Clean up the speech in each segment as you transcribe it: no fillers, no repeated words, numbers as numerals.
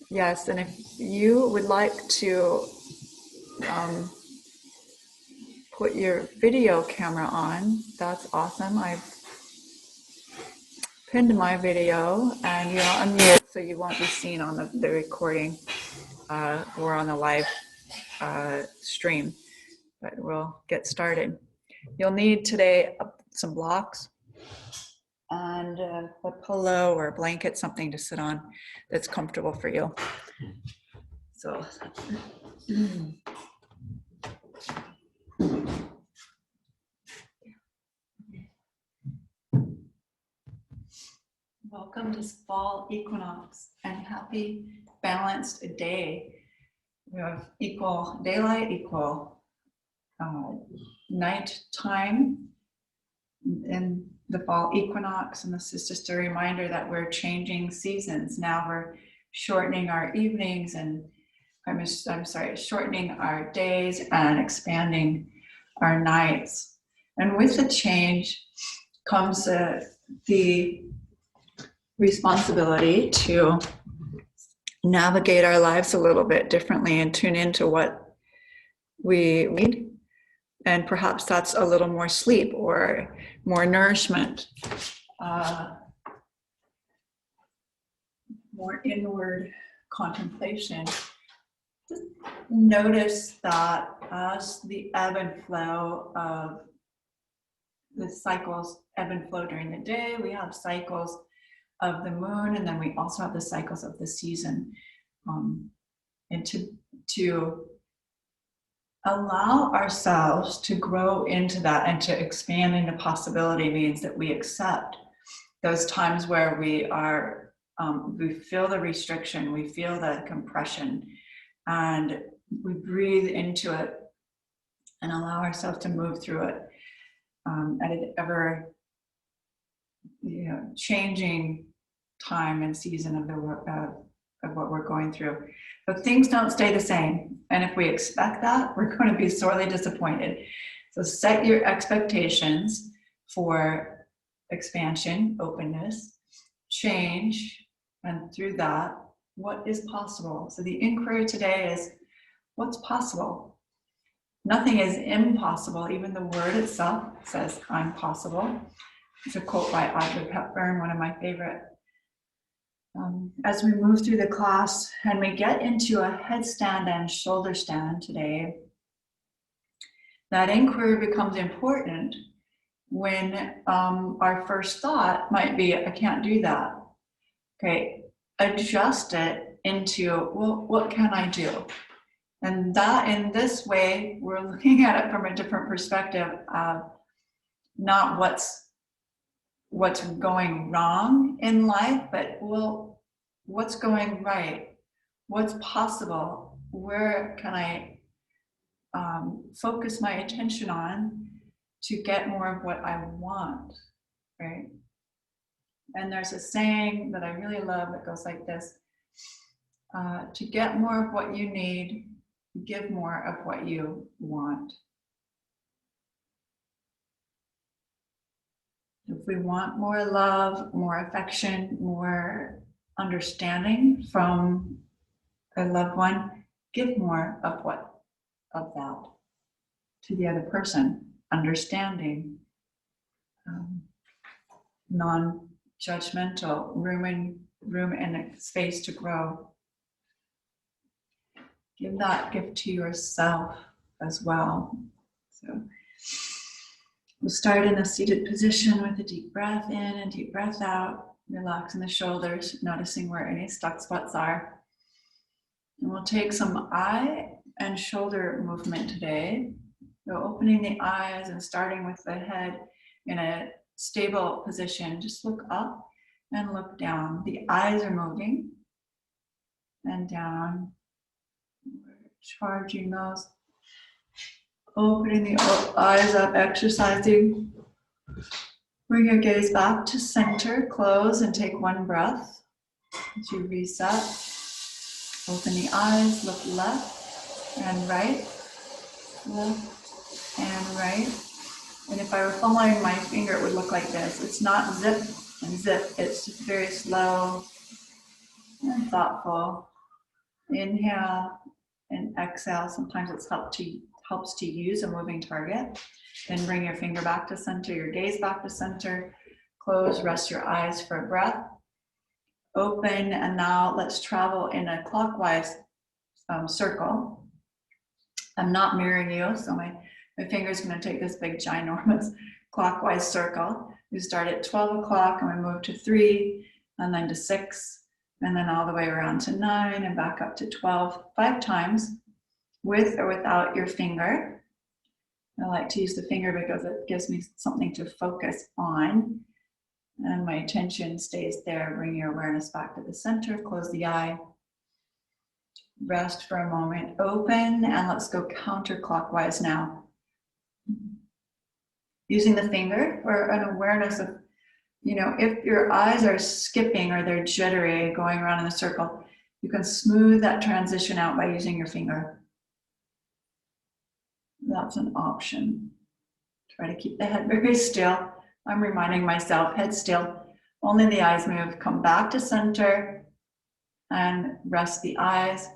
Yes, and if you would like to put your video camera on, that's awesome. I've pinned my video, and you'll unmute so you won't be seen on the recording or on the live stream, but we'll get started. You'll need today some blocks and a pillow or a blanket, something to sit on that's comfortable for you. So welcome to fall equinox and happy balanced day. We have equal daylight, equal night time in the fall equinox, and this is just a reminder that we're changing seasons. Now we're shortening our evenings and shortening our days and expanding our nights. And with the change comes the responsibility to navigate our lives a little bit differently and tune into what we need. And perhaps that's a little more sleep or more nourishment, more inward contemplation. Just notice that as the ebb and flow of the cycles ebb and flow during the day, we have cycles of the moon, and then we also have the cycles of the season. And to allow ourselves to grow into that and to expand into possibility means that we accept those times where we are, we feel the restriction, we feel the compression, and we breathe into it and allow ourselves to move through it at an ever changing time and season of the of what we're going through. But things don't stay the same, and if we expect that, we're going to be sorely disappointed. So set your expectations for expansion, openness, change, and through that, what is possible. So the inquiry today is, what's possible? Nothing is impossible. Even the word itself says, I'm possible. It's a quote by Audrey Hepburn, one of my favorite. As we move through the class and we get into a headstand and shoulder stand today, that inquiry becomes important when our first thought might be, I can't do that. Okay, adjust it into, well, what can I do? And that, in this way, we're looking at it from a different perspective of not what's going wrong in life, but well, what's going right? What's possible? Where can I focus my attention on to get more of what I want, right? And there's a saying that I really love that goes like this: to get more of what you need, give more of what you want. If we want more love, more affection, more understanding from a loved one, give more of that to the other person. Understanding, non-judgmental, room and space to grow. Give that gift to yourself as well. So we'll start in a seated position with a deep breath in and deep breath out, relaxing the shoulders, noticing where any stuck spots are. And we'll take some eye and shoulder movement today. So opening the eyes and starting with the head in a stable position. Just look up and look down. The eyes are moving and down. Charging those. Opening the eyes up, exercising. Bring your gaze back to center, close, and take one breath as you reset. Open the eyes, look left and right, left and right. And if I were following my finger, it would look like this. It's not zip and zip, it's just very slow and thoughtful. Inhale and exhale. Sometimes it's helps to use a moving target. Then bring your finger back to center, your gaze back to center. Close, rest your eyes for a breath. Open, and now let's travel in a clockwise circle. I'm not mirroring you, so my finger's going to take this big, ginormous clockwise circle. We start at 12 o'clock and we move to 3, and then to 6, and then all the way around to 9 and back up to 12, 5 times with or without your finger. I like to use the finger because it gives me something to focus on, and my attention stays there. Bring your awareness back to the center, close the eye, rest for a moment, open, and let's go counterclockwise now. Using the finger for an awareness of, if your eyes are skipping or they're jittery going around in a circle, you can smooth that transition out by using your finger. That's an option. Try to keep the head very still. I'm reminding myself, head still, only the eyes move. Come back to center and rest the eyes.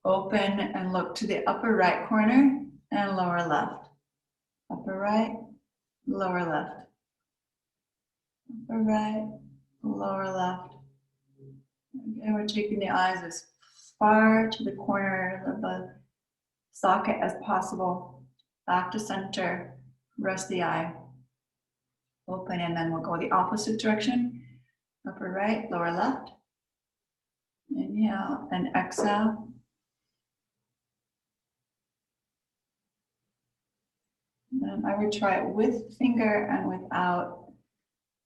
Open and look to the upper right corner and lower left. Upper right, lower left. Upper right, lower left. And we're taking the eyes as far to the corner of the socket as possible. Back to center, rest the eye. Open, and then we'll go the opposite direction. Upper right, lower left. Inhale and exhale. And I would try it with finger and without.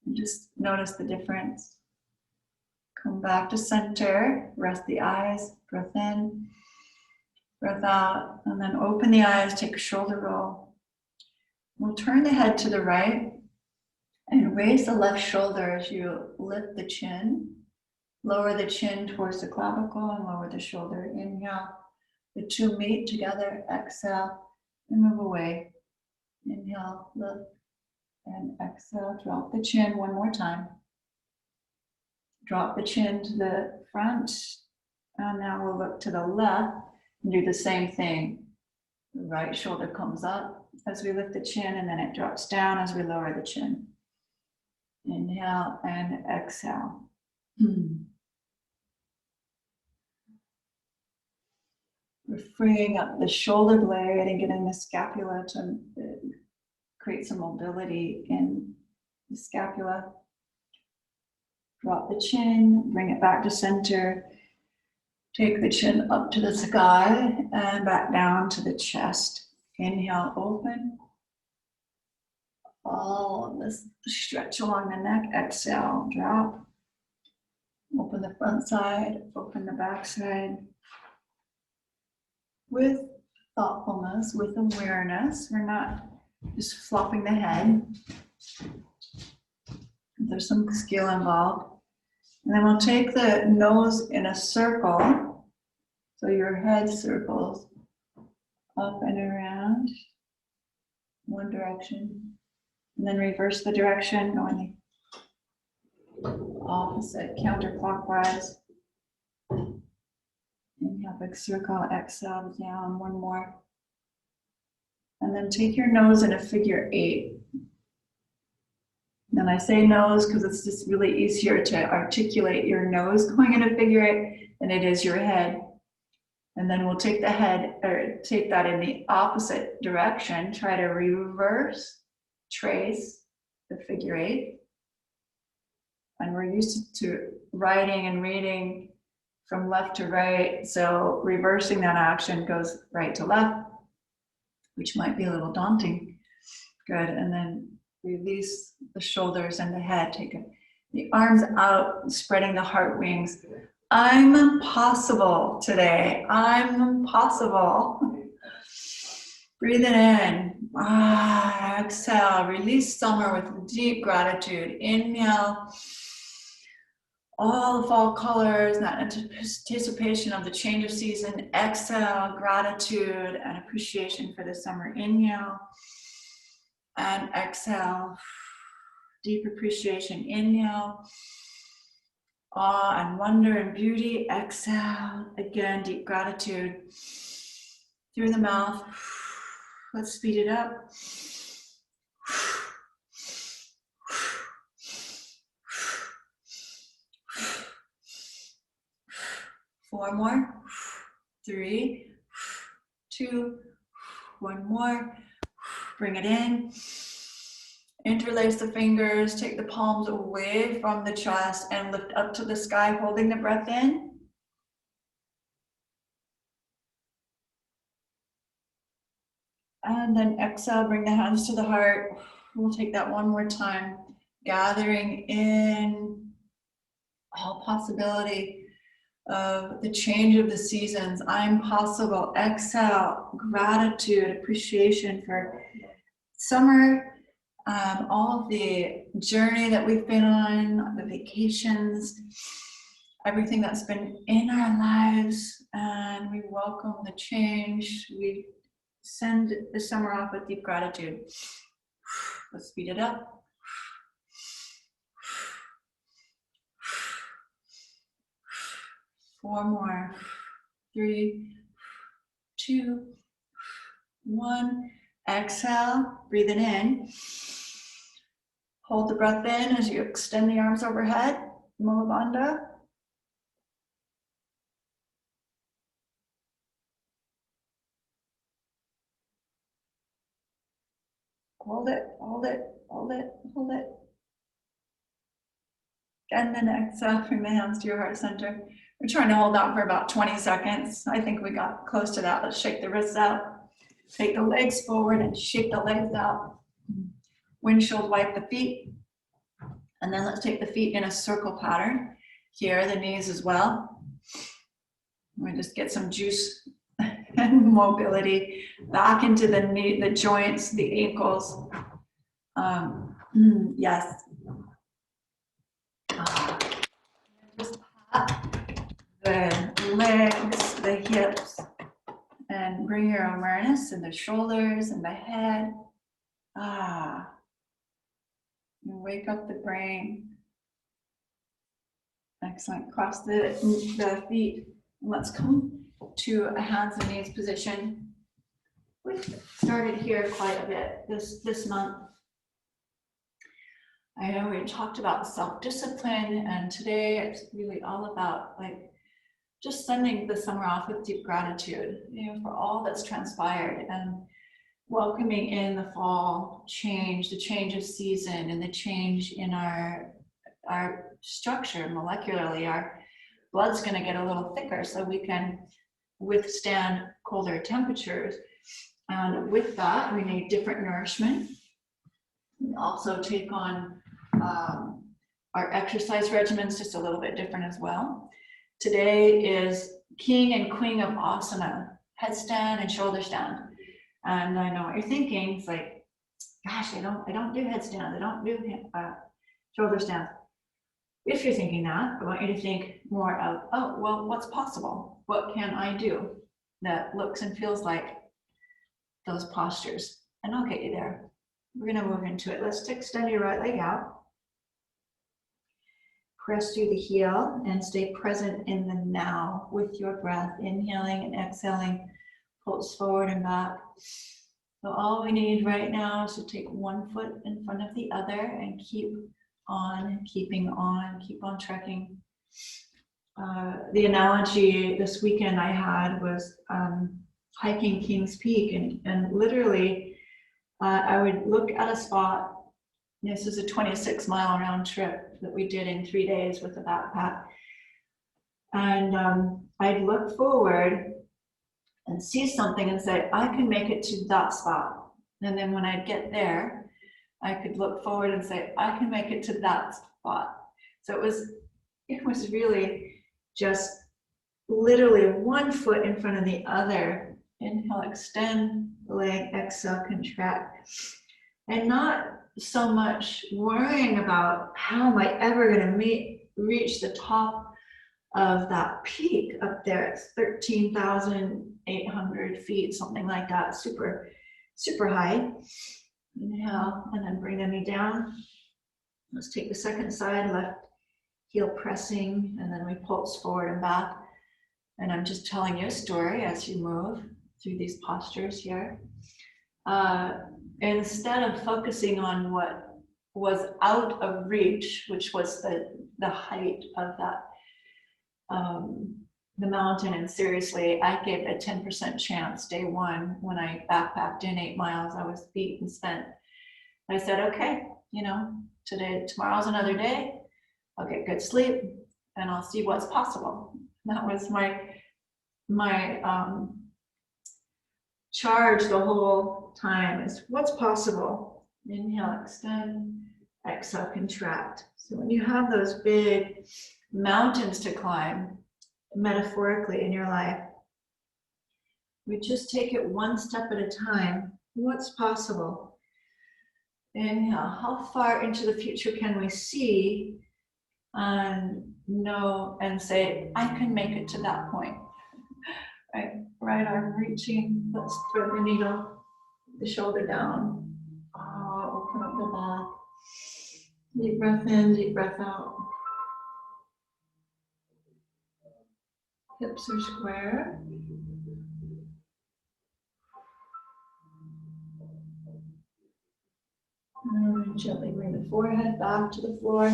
And just notice the difference. Come back to center, rest the eyes, breath in, breath out, and then open the eyes, take a shoulder roll. We'll turn the head to the right and raise the left shoulder as you lift the chin. Lower the chin towards the clavicle and lower the shoulder. Inhale, the two meet together, exhale, and move away. Inhale, lift, and exhale, drop the chin one more time. Drop the chin to the front, and now we'll look to the left and do the same thing. The right shoulder comes up as we lift the chin, and then it drops down as we lower the chin. Inhale and exhale. We're freeing up the shoulder blade and getting the scapula to create some mobility in the scapula. Drop the chin, bring it back to center. Take the chin up to the sky and back down to the chest. Inhale, open. All of this stretch along the neck. Exhale, drop. Open the front side, open the back side. With thoughtfulness, with awareness. We're not just flopping the head. There's some skill involved. And then we'll take the nose in a circle. So your head circles up and around one direction. And then reverse the direction, going the opposite, counterclockwise. Inhale, big circle, exhale, down, one more. And then take your nose in a figure 8. And I say nose because it's just really easier to articulate your nose going in a figure 8 than it is your head. And then we'll take the head, or take that in the opposite direction, try to reverse, trace the figure 8. And we're used to writing and reading from left to right, so reversing that action goes right to left, which might be a little daunting. Good, and then release the shoulders and the head. Take the arms out, spreading the heart wings. I'm impossible today. I'm impossible. Breathe it in. Exhale. Release summer with deep gratitude. Inhale. All the fall colors, that anticipation of the change of season. Exhale. Gratitude and appreciation for the summer. Inhale. And exhale. Deep appreciation. Inhale. awe and wonder and beauty. Exhale, again, deep gratitude. Through the mouth. Let's speed it up. 4 more. 3, 2, 1 more. Bring it in. Interlace the fingers, take the palms away from the chest and lift up to the sky, holding the breath in. And then exhale, bring the hands to the heart. We'll take that one more time, gathering in all possibility of the change of the seasons. I'm possible. Exhale, gratitude, appreciation for summer, all of the journey that we've been on, the vacations, everything that's been in our lives, and we welcome the change. We send the summer off with deep gratitude. Let's speed it up. 4 more. 3, 2, 1. Exhale, breathe it in. Hold the breath in as you extend the arms overhead. Mula Bandha. Hold it, hold it, hold it, hold it. And then exhale, bring the hands to your heart center. We're trying to hold that for about 20 seconds. I think we got close to that. Let's shake the wrists out. Take the legs forward and shake the legs out. Windshield wipe the feet. And then let's take the feet in a circle pattern. Here, the knees as well. We just get some juice and mobility back into the knee, the joints, the ankles. Yes. Just pat the legs, the hips, and bring your awareness to the shoulders and the head. And wake up the brain. Excellent. Cross the feet. Let's come to a hands and knees position. We've started here quite a bit this month. I know we talked about self-discipline, and today it's really all about just sending the summer off with deep gratitude, for all that's transpired, and welcoming in the fall change, the change of season, and the change in our structure molecularly. Our blood's going to get a little thicker so we can withstand colder temperatures. And with that, we need different nourishment. We also take on our exercise regimens just a little bit different as well. Today is King and Queen of Asana, headstand and shoulder stand. And I know what you're thinking. It's like, gosh, I don't do headstand. I don't do shoulder stand. If you're thinking that, I want you to think more of, oh, well, what's possible? What can I do that looks and feels like those postures? And I'll get you there. We're going to move into it. Let's extend your right leg out. Press through the heel and stay present in the now with your breath. Inhaling and exhaling, pulse forward and back. So all we need right now is to take one foot in front of the other and keep on, keep on trekking. The analogy this weekend I had was hiking King's Peak, and literally I would look at a spot. This is a 26-mile round trip that we did in 3 days with a backpack. And I'd look forward and see something and say, I can make it to that spot. And then when I'd get there, I could look forward and say, I can make it to that spot. So it was really just literally one foot in front of the other. Inhale, extend the leg, exhale, contract. And not so much worrying about how am I ever going to reach the top of that peak up there. It's 13,800 feet, something like that, super, super high. Inhale, and then bring the knee down. Let's take the second side, left heel pressing, and then we pulse forward and back. And I'm just telling you a story as you move through these postures here. Instead of focusing on what was out of reach, which was the height of that, the mountain, and seriously, I gave a 10% chance day one when I backpacked in 8 miles. I was beat and spent. I said, okay, you know, tomorrow's another day. I'll get good sleep and I'll see what's possible. That was my charge the whole time, is what's possible. Inhale, extend, exhale, contract. So when you have those big mountains to climb, metaphorically in your life, we just take it one step at a time. What's possible? Inhale, how far into the future can we see and know and say, I can make it to that point. Right arm reaching, let's thread the needle, the shoulder down. Open up the back. Deep breath in, deep breath out. Hips are square. And gently bring the forehead back to the floor.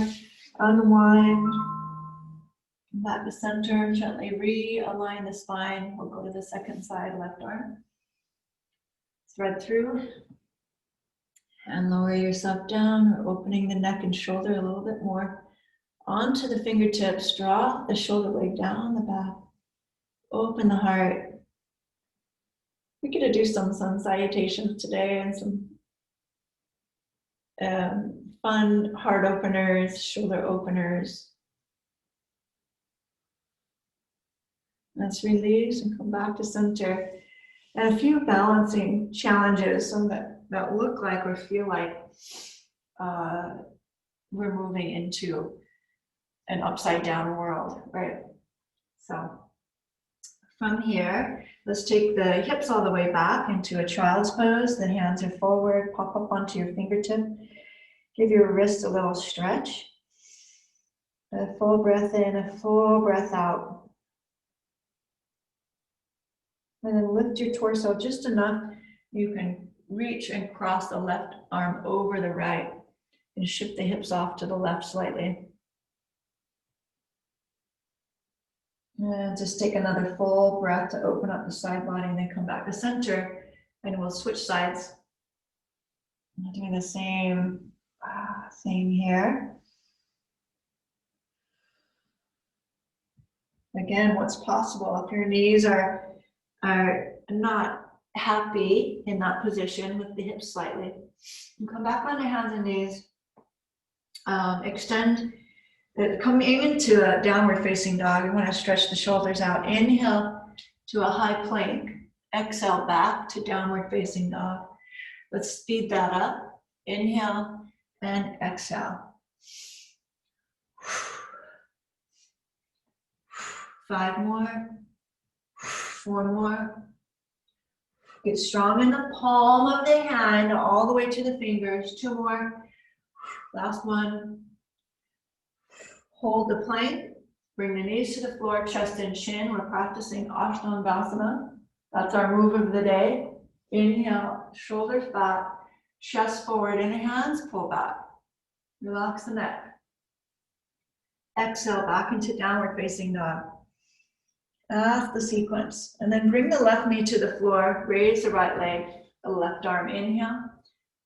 Unwind. Back to center. Gently realign the spine. We'll go to the second side, left arm. Thread through. And lower yourself down, or opening the neck and shoulder a little bit more. Onto the fingertips. Draw the shoulder blade down the back. Open the heart. We're going to do some sun salutations today and some fun heart openers, shoulder openers. Let's release and come back to center. And a few balancing challenges, some that look like or feel like we're moving into an upside down world, right? So from here, let's take the hips all the way back into a child's pose. The hands are forward, pop up onto your fingertip. Give your wrists a little stretch. A full breath in, a full breath out. And then lift your torso just enough. You can reach and cross the left arm over the right and shift the hips off to the left slightly. And just take another full breath to open up the side body, and then come back to center, and we'll switch sides. Doing the same here. Again, what's possible? If your knees are not happy in that position, lift the hips slightly. And come back onto hands and knees. Extend. Coming into a downward facing dog, you want to stretch the shoulders out. Inhale to a high plank. Exhale back to downward facing dog. Let's speed that up. Inhale and exhale. 5 more. 4 more. Get strong in the palm of the hand all the way to the fingers. 2 more. Last one. Hold the plank, bring the knees to the floor, chest and chin. We're practicing Ashtanga. That's our move of the day. Inhale, shoulders back, chest forward, and hands pull back. Relax the neck. Exhale, back into downward facing dog. That's the sequence. And then bring the left knee to the floor, raise the right leg, the left arm. Inhale.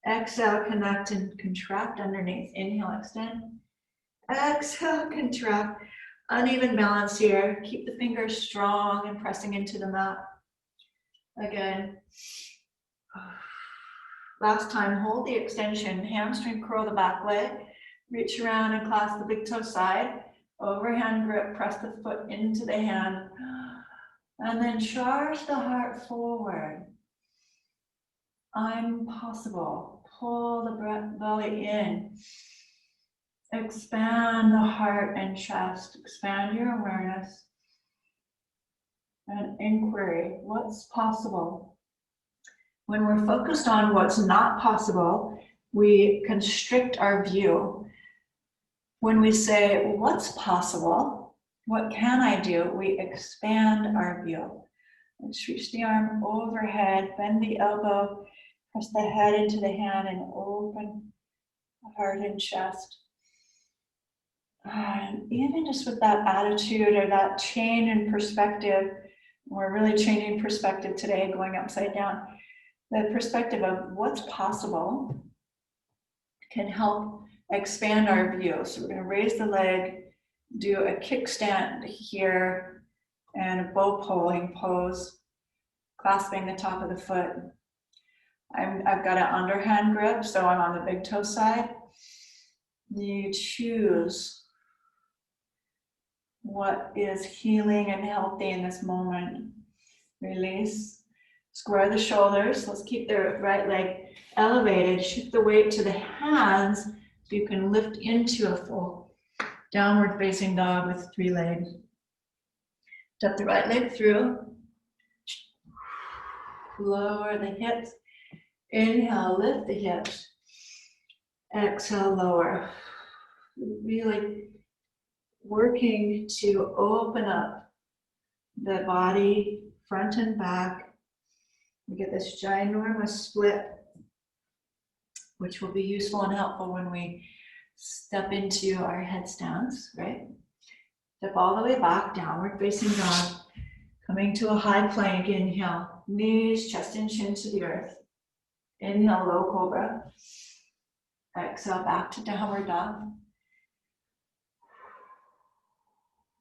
Exhale, connect and contract underneath. Inhale, extend. Exhale, contract. Uneven balance here. Keep the fingers strong and pressing into the mat. Again. Last time, hold the extension. Hamstring curl the back leg. Reach around and clasp the big toe side. Overhand grip, press the foot into the hand. And then charge the heart forward. I'm possible. Pull the belly in. Expand the heart and chest. Expand your awareness. And inquiry. What's possible? When we're focused on what's not possible, we constrict our view. When we say, what's possible? What can I do? We expand our view. Let's reach the arm overhead, bend the elbow, press the head into the hand and open the heart and chest. And even just with that attitude or that change in perspective, we're really changing perspective today, going upside down. The perspective of what's possible can help expand our view. So we're going to raise the leg, do a kickstand here, and a bow pulling pose, clasping the top of the foot. I've got an underhand grip, so I'm on the big toe side. You choose what is healing and healthy in this moment. Release. Square the shoulders. Let's keep the right leg elevated. Shift the weight to the hands so you can lift into a full downward facing dog with 3 legs. Step the right leg through. Lower the hips. Inhale, lift the hips. Exhale, lower. Really working to open up the body, front and back. We get this ginormous split, which will be useful and helpful when we step into our headstands, right? Step all the way back, downward facing dog. Coming to a high plank, inhale. Knees, chest and chin to the earth. Inhale, low cobra. Exhale, back to downward dog.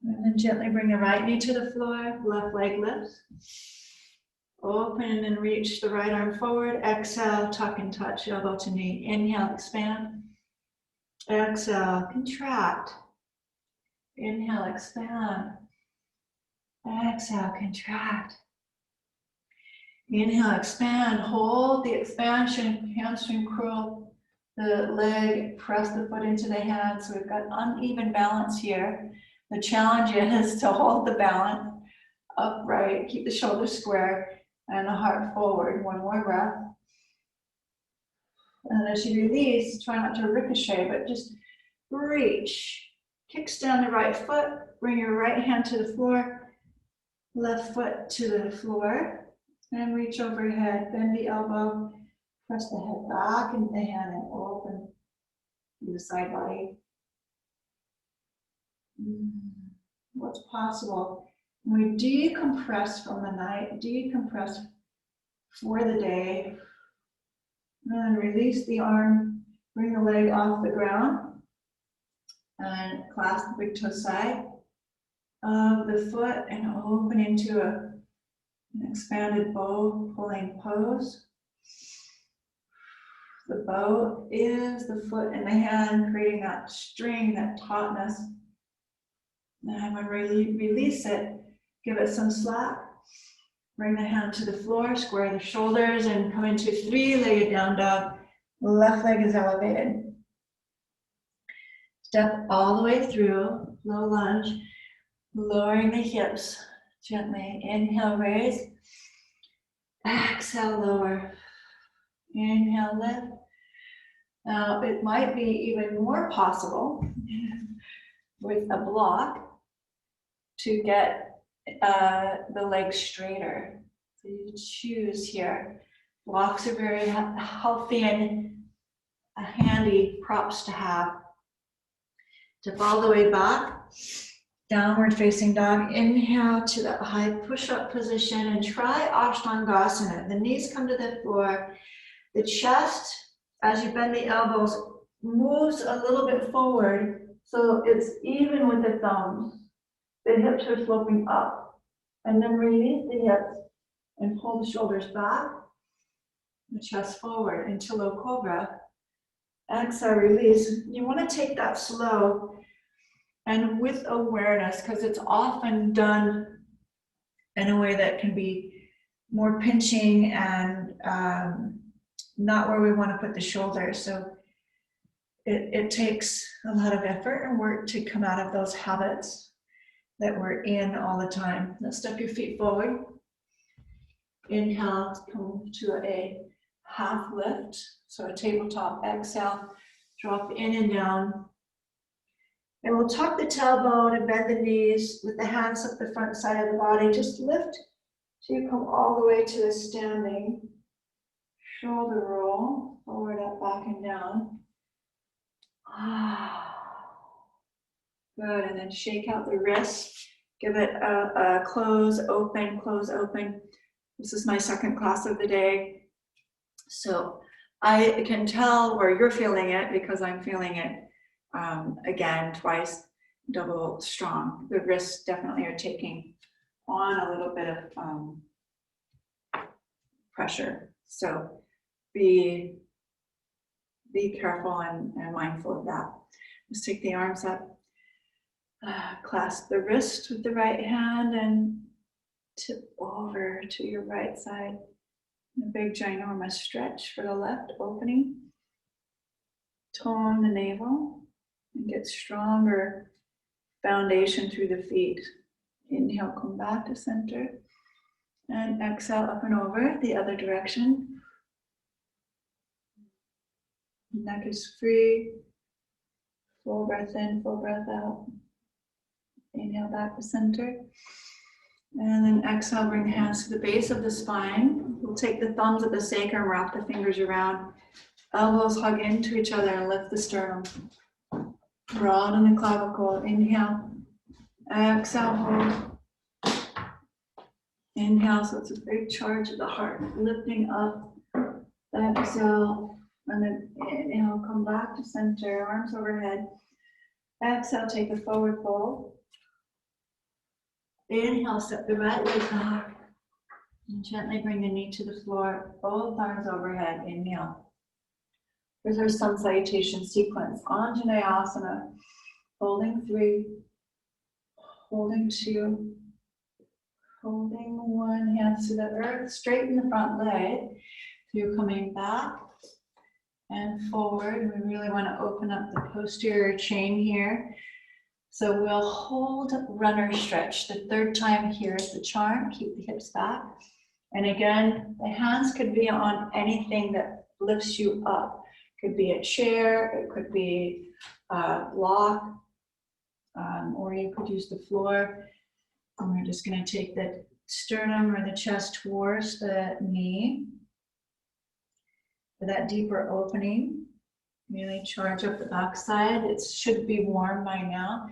And then gently bring the right knee to the floor, left leg lifts. Open and reach the right arm forward. Exhale, tuck and touch, elbow to knee. Inhale, expand. Exhale, contract. Inhale, expand. Exhale, contract. Inhale, expand. Hold the expansion, hamstring curl the leg, press the foot into the hand. So we've got uneven balance here. The challenge is to hold the balance upright, keep the shoulders square, and the heart forward. One more breath. And as you release, try not to ricochet, but just reach. Kickstand the right foot, bring your right hand to the floor, left foot to the floor, and reach overhead, bend the elbow, press the head back into the hand and open the side body. What's possible? We decompress from the night, decompress for the day, and release the arm, bring the leg off the ground, and clasp the big toe side of the foot and open into an expanded bow pulling pose. The bow is the foot and the hand, creating that string, that tautness. And when we release it, give it some slack. Bring the hand to the floor, square the shoulders, and come into 3-legged down dog. Left leg is elevated. Step all the way through, low lunge, lowering the hips gently. Inhale, raise. Exhale, lower. Inhale, lift. Now, it might be even more possible with a block to get the legs straighter. So you choose here. Blocks are very healthy and handy props to have. Step all the way back. Downward facing dog. Inhale to that high push-up position and try Ashtangasana. The knees come to the floor. The chest, as you bend the elbows, moves a little bit forward so it's even with the thumbs. The hips are sloping up. And then release the hips and pull the shoulders back. The chest forward into low cobra. Exhale, release. You want to take that slow and with awareness, because it's often done in a way that can be more pinching and not where we want to put the shoulders. So it takes a lot of effort and work to come out of those habits that we're in all the time. Let's step your feet forward. Inhale, come to a half lift. So a tabletop. Exhale, drop in and down. And we'll tuck the tailbone and bend the knees with the hands up the front side of the body. Just lift till you come all the way to a standing shoulder roll, forward, up, back, and down. Good, and then shake out the wrists. Give it a close, open, close, open. This is my second class of the day. So I can tell where you're feeling it because I'm feeling it again, twice, double strong. The wrists definitely are taking on a little bit of pressure. So be careful and mindful of that. Just take the arms up, clasp the wrist with the right hand and tip over to your right side. A big ginormous stretch for the left opening. Tone the navel and get stronger foundation through the feet. Inhale, come back to center. And exhale up and over the other direction. Neck is free. Full breath in, full breath out. Inhale back to center. And then exhale, bring the hands to the base of the spine. We'll take the thumbs at the sacrum, wrap the fingers around. Elbows hug into each other and lift the sternum. Broaden the clavicle. Inhale. Exhale, hold. Inhale, so it's a big charge of the heart. Lifting up. Exhale. And then inhale, come back to center, arms overhead. Exhale, take a forward fold. Inhale, step the right leg back. And gently bring the knee to the floor, both arms overhead. Inhale. Here's our sun salutation sequence. Anjaneyasana, holding 3, holding 2, holding 1, hands to the earth, straighten the front leg. So you're coming back and forward. We really want to open up the posterior chain here. So we'll hold runner stretch. The third time here is the charm. Keep the hips back. And again, the hands could be on anything that lifts you up. Could be a chair, it could be a block, or you could use the floor. And we're just going to take the sternum or the chest towards the knee for that deeper opening. Really charge up the backside. It should be warm by now.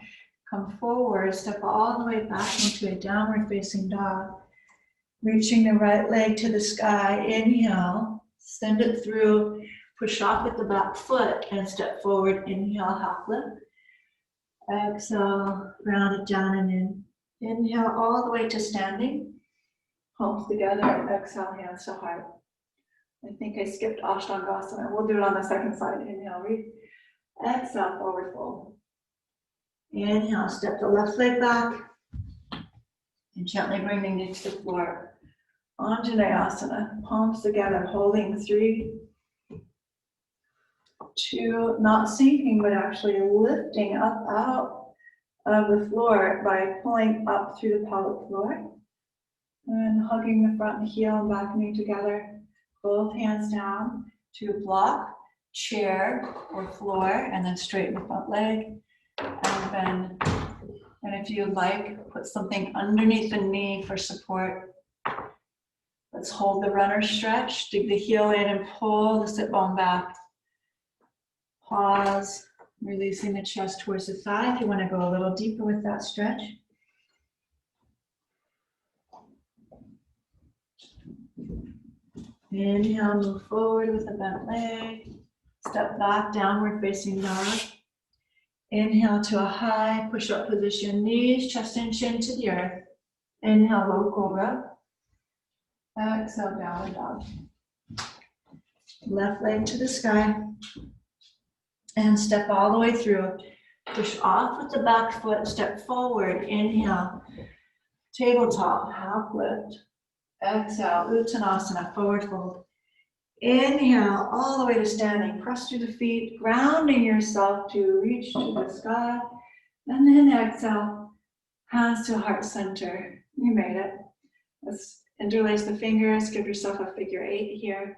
Come forward, step all the way back into a downward facing dog. Reaching the right leg to the sky. Inhale, send it through, push off with the back foot and step forward. Inhale, half lift. Exhale, round it down and in. Inhale all the way to standing. Palms together, exhale, hands to heart. I think I skipped Ashtangasana. We'll do it on the second side. Inhale, reach. Exhale, forward fold. Inhale, step the left leg back. And gently bring the knee to the floor. Anjaneyasana, palms together, holding 3, 2, not sinking, but actually lifting up out of the floor by pulling up through the pelvic floor. And hugging the front heel and back knee together. Both hands down to block, chair, or floor, and then straighten the front leg. And bend. And if you'd like, put something underneath the knee for support. Let's hold the runner stretch. Dig the heel in and pull the sit bone back. Pause, releasing the chest towards the thigh. If you want to go a little deeper with that stretch. Inhale, move forward with a bent leg. Step back, downward facing dog. Inhale to a high push-up position. Knees, chest and chin to the earth. Inhale, low cobra. Exhale, downward dog. Left leg to the sky. And step all the way through. Push off with the back foot. Step forward. Inhale. Tabletop, half lift. Exhale, Uttanasana, forward fold. Inhale, all the way to standing. Press through the feet, grounding yourself to reach to the sky. And then exhale, hands to heart center. You made it. Let's interlace the fingers. Give yourself a figure 8 here.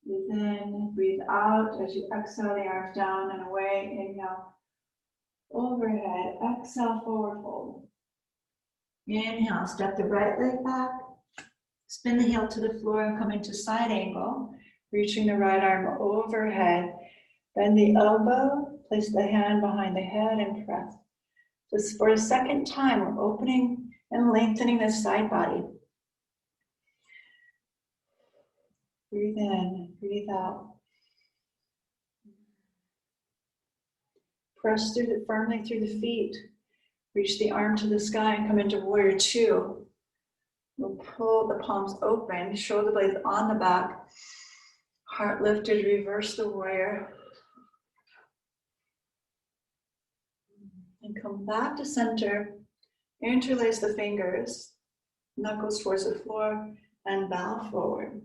Breathe in, breathe out. As you exhale, the arms down and away. Inhale, overhead. Exhale, forward fold. Inhale, step the right leg back. Spin the heel to the floor and come into side angle. Reaching the right arm overhead. Bend the elbow, place the hand behind the head and press. Just for a second time, we're opening and lengthening the side body. Breathe in, breathe out. Press firmly through the feet. Reach the arm to the sky and come into warrior two. We'll pull the palms open, shoulder blades on the back. Heart lifted, reverse the warrior. And come back to center. Interlace the fingers. Knuckles towards the floor and bow forward.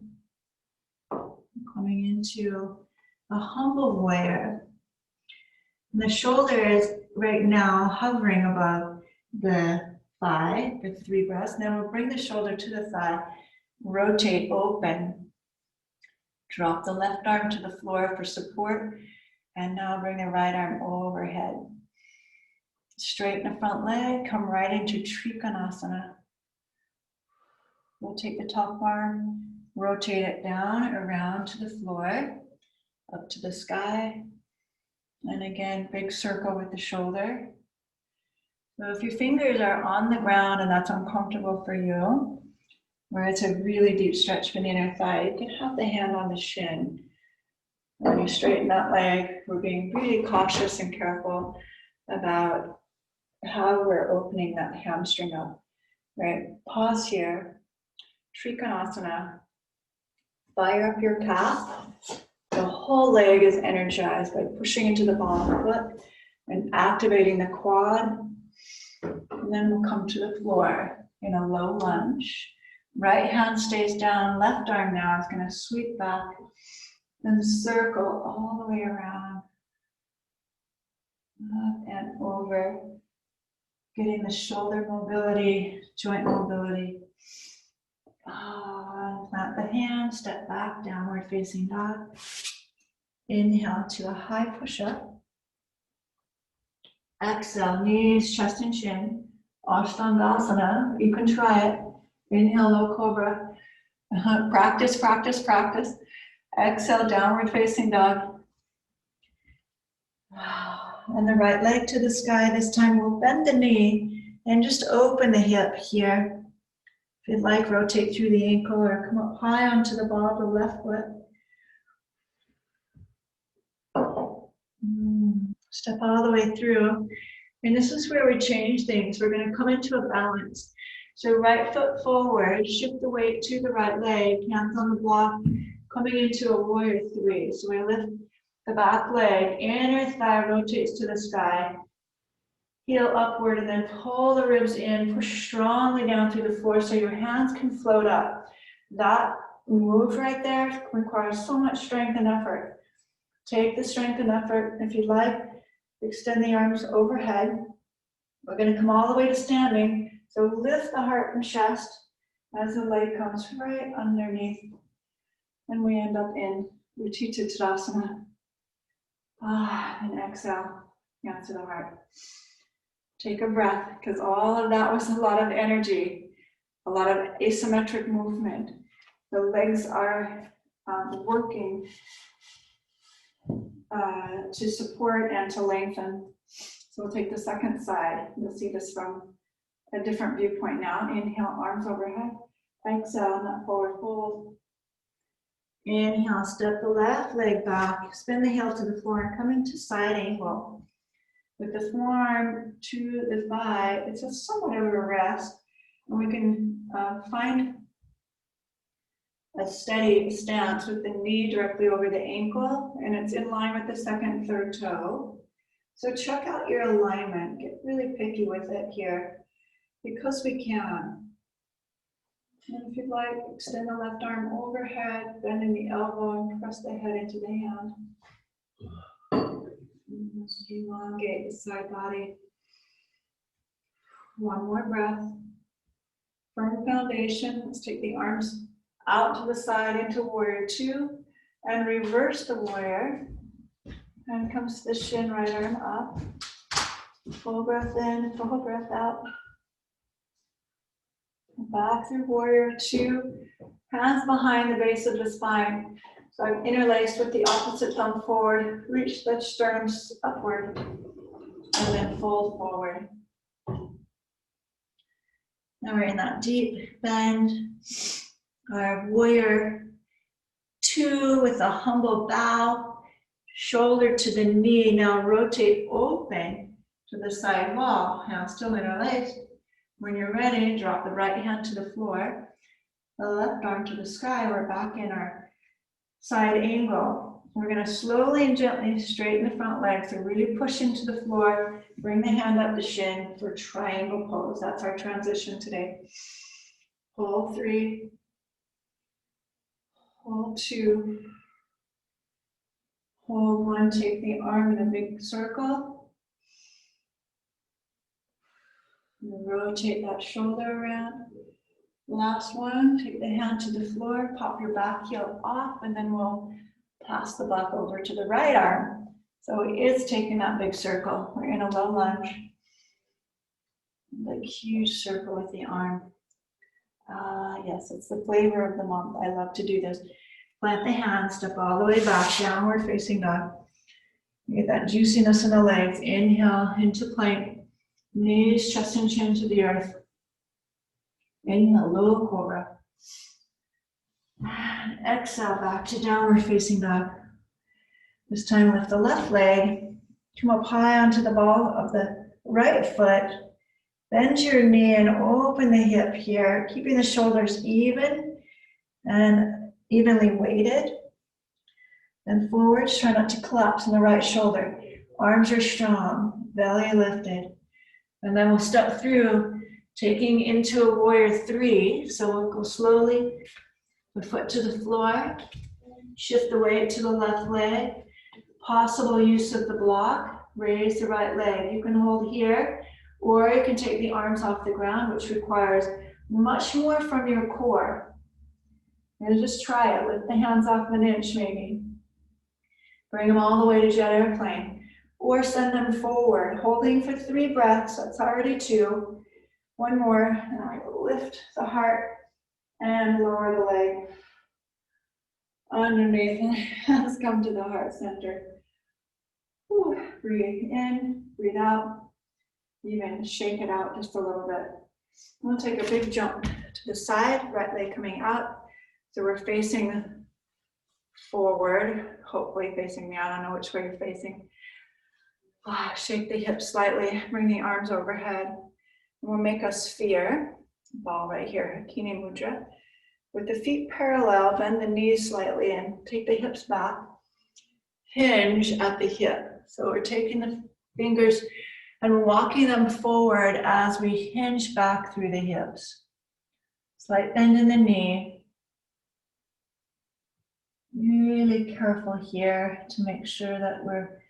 Coming into a humble warrior. And the shoulder is right now hovering above the thigh for 3 breaths. Then we'll bring the shoulder to the thigh, rotate open. Drop the left arm to the floor for support. And now bring the right arm overhead. Straighten the front leg, come right into Trikhanasana. We'll take the top arm, rotate it down, around to the floor, up to the sky. And again, big circle with the shoulder. So if your fingers are on the ground and that's uncomfortable for you, or it's a really deep stretch for the inner thigh, you can have the hand on the shin. When you straighten that leg, we're being really cautious and careful about how we're opening that hamstring up, right? Pause here. Trikhanasana. Fire up your calf. The whole leg is energized by pushing into the ball of the foot and activating the quad. And then we'll come to the floor in a low lunge. Right hand stays down, left arm now is going to sweep back and circle all the way around. Up and over. Getting the shoulder mobility, joint mobility. And plant the hand, step back, downward facing dog. Inhale to a high push-up. Exhale, knees, chest and chin. Ashtanga. You can try it. Inhale, low cobra. Practice, practice, practice. Exhale, downward facing dog. And the right leg to the sky. This time we'll bend the knee and just open the hip here. If you'd like, rotate through the ankle or come up high onto the ball of the left foot. Step all the way through. And this is where we change things. We're going to come into a balance. So right foot forward, shift the weight to the right leg, hands on the block, coming into a warrior 3. So we lift the back leg, inner thigh rotates to the sky. Heel upward and then pull the ribs in, push strongly down through the floor so your hands can float up. That move right there requires so much strength and effort. Take the strength and effort. If you'd like, extend the arms overhead. We're going to come all the way to standing. So lift the heart and chest as the leg comes right underneath. And we end up in Untitled. And exhale, hands to the heart. Take a breath, because all of that was a lot of energy, a lot of asymmetric movement. The legs are working to support and to lengthen. So we'll take the second side. You'll see this from a different viewpoint now. Inhale, arms overhead. Exhale, that forward fold. Inhale, step the left leg back, spin the heel to the floor and come into side angle. With the forearm to the thigh, it's a somewhat of a rest. And we can find a steady stance with the knee directly over the ankle, and it's in line with the second and third toe. So check out your alignment, get really picky with it here, because we can. And if you'd like, extend the left arm overhead, bending the elbow and press the head into the hand. Just elongate the side body. One more breath. Firm foundation. Let's take the arms out to the side into warrior 2 and reverse the warrior. And comes the shin, right arm up. Full breath in, full breath out. Back through warrior two. Hands behind the base of the spine. So I'm interlaced with the opposite thumb forward. Reach the sternum upward. And then fold forward. Now we're in that deep bend. Our warrior two with a humble bow. Shoulder to the knee. Now rotate open to the side wall. Hands still interlaced. When you're ready, drop the right hand to the floor. The left arm to the sky. We're back in our side angle. We're going to slowly and gently straighten the front leg. So really push into the floor. Bring the hand up the shin for triangle pose. That's our transition today. Hold 3. Hold 2. Hold 1. Take the arm in a big circle. And rotate that shoulder around. Last one, take the hand to the floor, pop your back heel off, and then we'll pass the buck over to the right arm. So it's taking that big circle. We're in a low lunge. Big huge circle with the arm. Yes, it's the flavor of the month. I love to do this. Plant the hands, step all the way back, downward facing dog. Get that juiciness in the legs. Inhale into plank. Knees, chest and chin to the earth. Inhale, low cobra. And exhale, back to downward facing dog. This time lift the left leg. Come up high onto the ball of the right foot. Bend your knee and open the hip here, keeping the shoulders even and evenly weighted. Then forwards, try not to collapse in the right shoulder. Arms are strong, belly lifted. And then we'll step through taking into a warrior 3. So we'll go slowly, the foot to the floor, shift the weight to the left leg, possible use of the block, raise the right leg. You can hold here, or you can take the arms off the ground, which requires much more from your core. And just try it, lift the hands off an inch maybe. Bring them all the way to jet airplane, or send them forward, holding for 3 breaths, that's already 2. One more, and I will lift the heart and lower the leg. Underneath, and hands come to the heart center. Whew. Breathe in, breathe out. Even shake it out just a little bit. We'll take a big jump to the side, right leg coming out. So we're facing forward, hopefully facing me. I don't know which way you're facing. Shake the hips slightly, bring the arms overhead. We'll make a sphere, ball right here, Kine Mudra. With the feet parallel, bend the knees slightly and take the hips back. Hinge at the hip. So we're taking the fingers and walking them forward as we hinge back through the hips. Slight bend in the knee. Really careful here to make sure that we're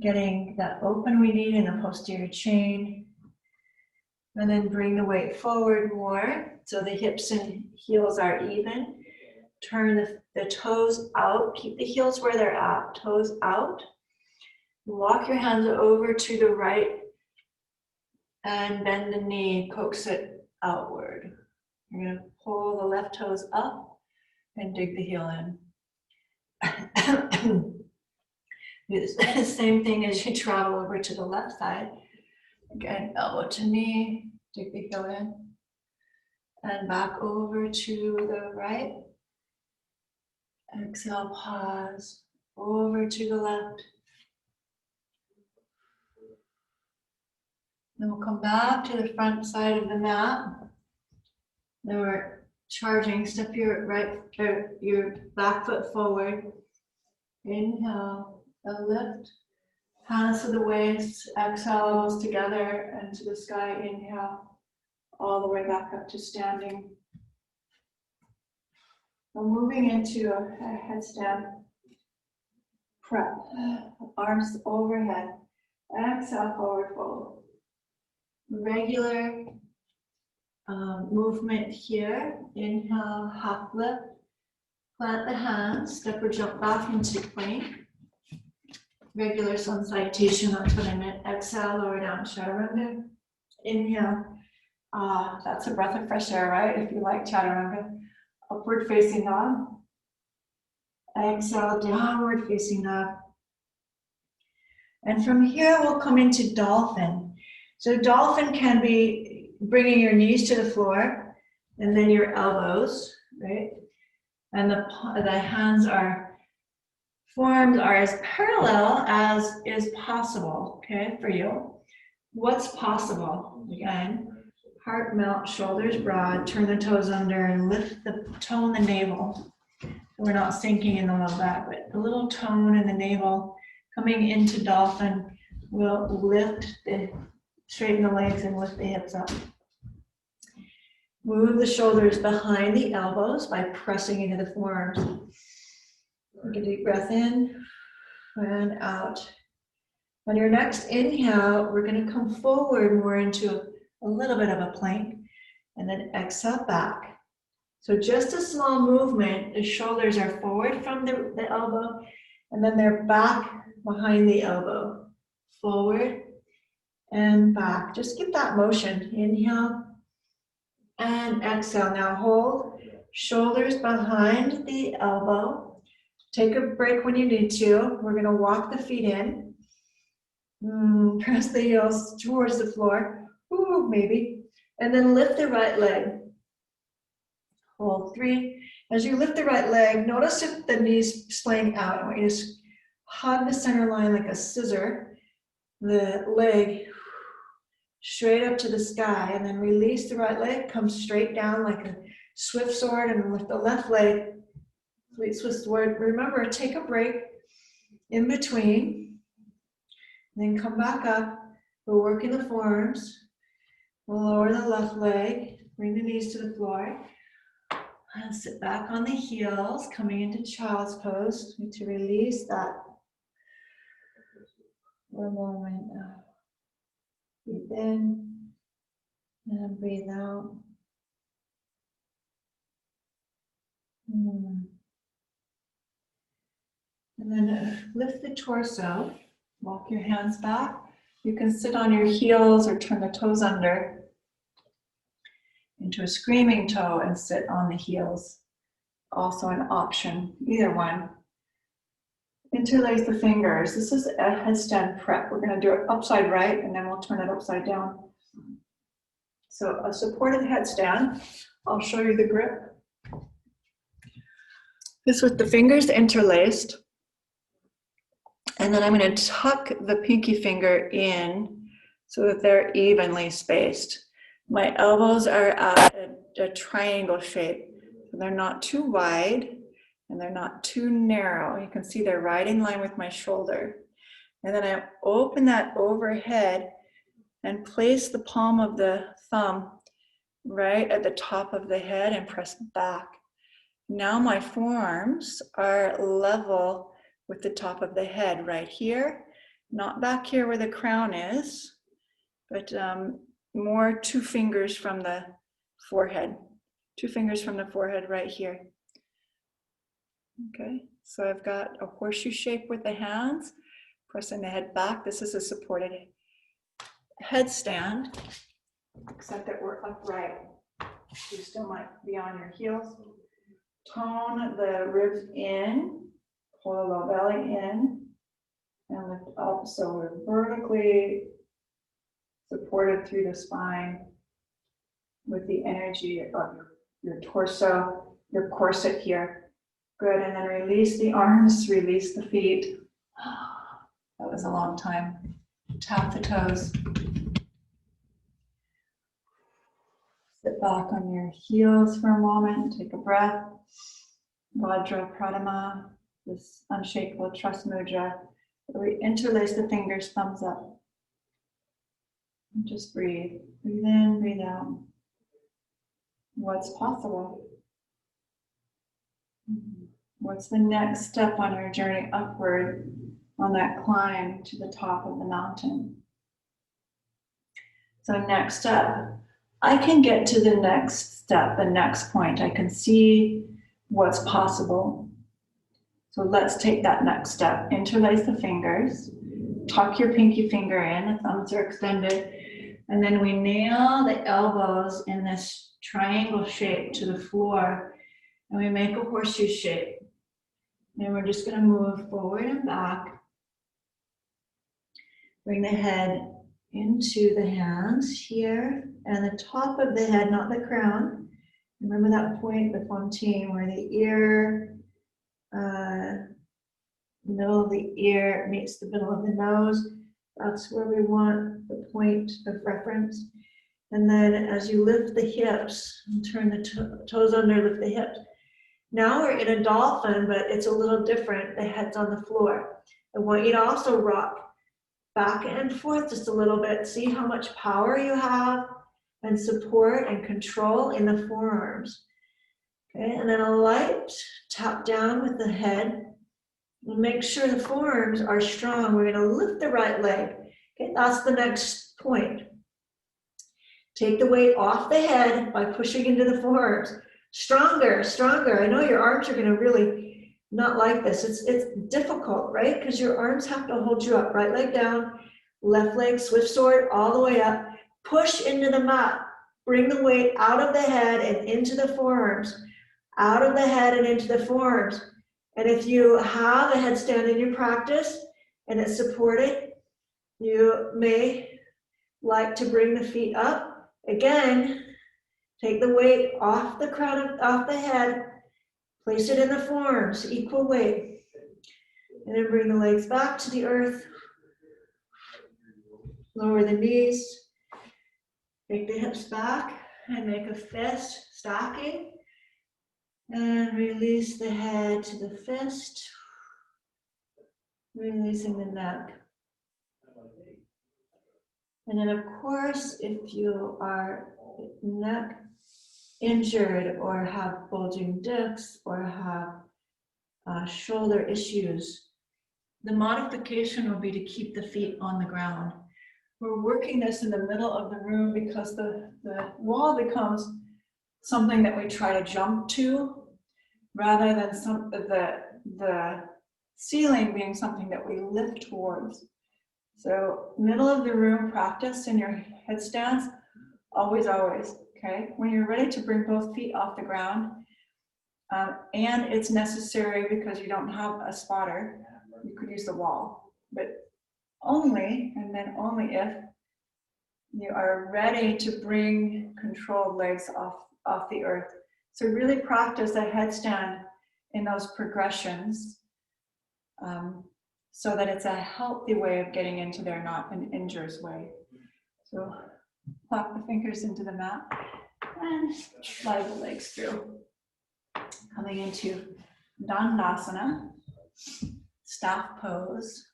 getting that open we need in the posterior chain. And then bring the weight forward more so the hips and heels are even. Turn the toes out, keep the heels where they're at, toes out. Walk your hands over to the right and bend the knee, coax it outward. You're going to pull the left toes up and dig the heel in. Do the same thing as you travel over to the left side. Again, elbow to knee, dig the heel in, and back over to the right. Exhale, pause, over to the left. Then we'll come back to the front side of the mat. Then we're charging, step your back foot forward. Inhale, a lift. Hands to the waist, exhale, elbows together and to the sky, inhale, all the way back up to standing. We're moving into a headstand prep. Arms overhead, exhale, forward fold. Regular movement here. Inhale, half lift. Plant the hands, step or jump back into plank. regular sun salutation, that's what I meant. Exhale, lower down, chaturanga. Inhale. That's a breath of fresh air, right? If you like chaturanga. Upward facing dog. Exhale, downward facing dog. And from here, we'll come into dolphin. So dolphin can be bringing your knees to the floor and then your elbows, right? And the hands are, forms are as parallel as is possible, okay, for you. What's possible? Again, heart melt, shoulders broad, turn the toes under and lift the tone the navel. So we're not sinking in the low back, but a little tone in the navel. Coming into dolphin, we'll straighten the legs and lift the hips up. Move the shoulders behind the elbows by pressing into the forearms. Take a deep breath in and out. On your next inhale, we're going to come forward more into a little bit of a plank and then exhale back. So just a small movement, the shoulders are forward from the elbow and then they're back behind the elbow. Forward and back. Just give that motion. Inhale and exhale. Now hold. Shoulders behind the elbow. Take a break when you need to. We're going to walk the feet in. Press the heels towards the floor. Ooh, maybe. And then lift the right leg. Hold 3. As you lift the right leg, notice if the knees splaying out. I want you to hug the center line like a scissor. The leg straight up to the sky, and then release the right leg. Come straight down like a swift sword, and with the left leg, swift sword. Remember, take a break in between. Then come back up. We're working the forearms. We'll lower the left leg. Bring the knees to the floor. And sit back on the heels, coming into child's pose. Need to release that for a moment. Breathe in and breathe out. And then lift the torso. Walk your hands back. You can sit on your heels or turn the toes under into a screaming toe and sit on the heels. Also an option, either one. Interlace the fingers. This is a headstand prep. We're going to do it upside right and then we'll turn it upside down. So a supported headstand. I'll show you the grip. This with the fingers interlaced. And then I'm going to tuck the pinky finger in so that they're evenly spaced. My elbows are at a triangle shape. So they're not too wide and they're not too narrow. You can see they're right in line with my shoulder. And then I open that overhead and place the palm of the thumb right at the top of the head and press back. Now my forearms are level with the top of the head right here, not back here where the crown is, but more 2 fingers from the forehead. 2 fingers from the forehead right here. Okay, so I've got a horseshoe shape with the hands, pressing the head back. This is a supported headstand, except that we're upright. You still might be on your heels. Tone the ribs in, pull the low belly in, and lift up. So we're vertically supported through the spine with the energy of your torso, your corset here. Good, and then release the arms, release the feet. That was a long time. Tap the toes. Sit back on your heels for a moment, take a breath. Vajra Pradama, this unshakable trust mudra. We interlace the fingers, thumbs up. And just breathe. Breathe in, breathe out. What's possible? What's the next step on your journey upward on that climb to the top of the mountain? So next step, I can get to the next step, the next point. I can see what's possible. So let's take that next step. Interlace the fingers, tuck your pinky finger in, the thumbs are extended, and then we nail the elbows in this triangle shape to the floor, and we make a horseshoe shape. And we're just going to move forward and back. Bring the head into the hands here, and the top of the head, not the crown. Remember that point, the fontaine, where the ear, middle of the ear meets the middle of the nose. That's where we want the point of reference. And then as you lift the hips, turn the toes under, lift the hips. Now we're in a dolphin, but it's a little different. The head's on the floor. I want you to also rock back and forth just a little bit. See how much power you have and support and control in the forearms. Okay, and then a light tap down with the head. And make sure the forearms are strong. We're going to lift the right leg. Okay, that's the next point. Take the weight off the head by pushing into the forearms. Stronger, stronger. I know your arms are going to really not like this. It's difficult, right? Because your arms have to hold you up. Right leg down, left leg, swift sword, all the way up. Push into the mat. Bring the weight out of the head and into the forearms. Out of the head and into the forearms. And if you have a headstand in your practice and it's supported, you may like to bring the feet up. Again, take the weight off the crown, off the head, place it in the forearms, equal weight. And then bring the legs back to the earth. Lower the knees. Take the hips back and make a fist, stacking. And release the head to the fist. Releasing the neck. And then of course, if you are neck injured or have bulging discs or have shoulder issues, the modification will be to keep the feet on the ground. We're working this in the middle of the room because the wall becomes something that we try to jump to rather than the ceiling being something that we lift towards. So middle of the room practice in your headstands, always, always, okay? When you're ready to bring both feet off the ground, and it's necessary because you don't have a spotter, you could use the wall, but only, and then only if you are ready to bring controlled legs off the earth. So really practice a headstand in those progressions so that it's a healthy way of getting into there, not an injurious way. So plop the fingers into the mat and slide the legs through. Coming into Dandasana, staff pose.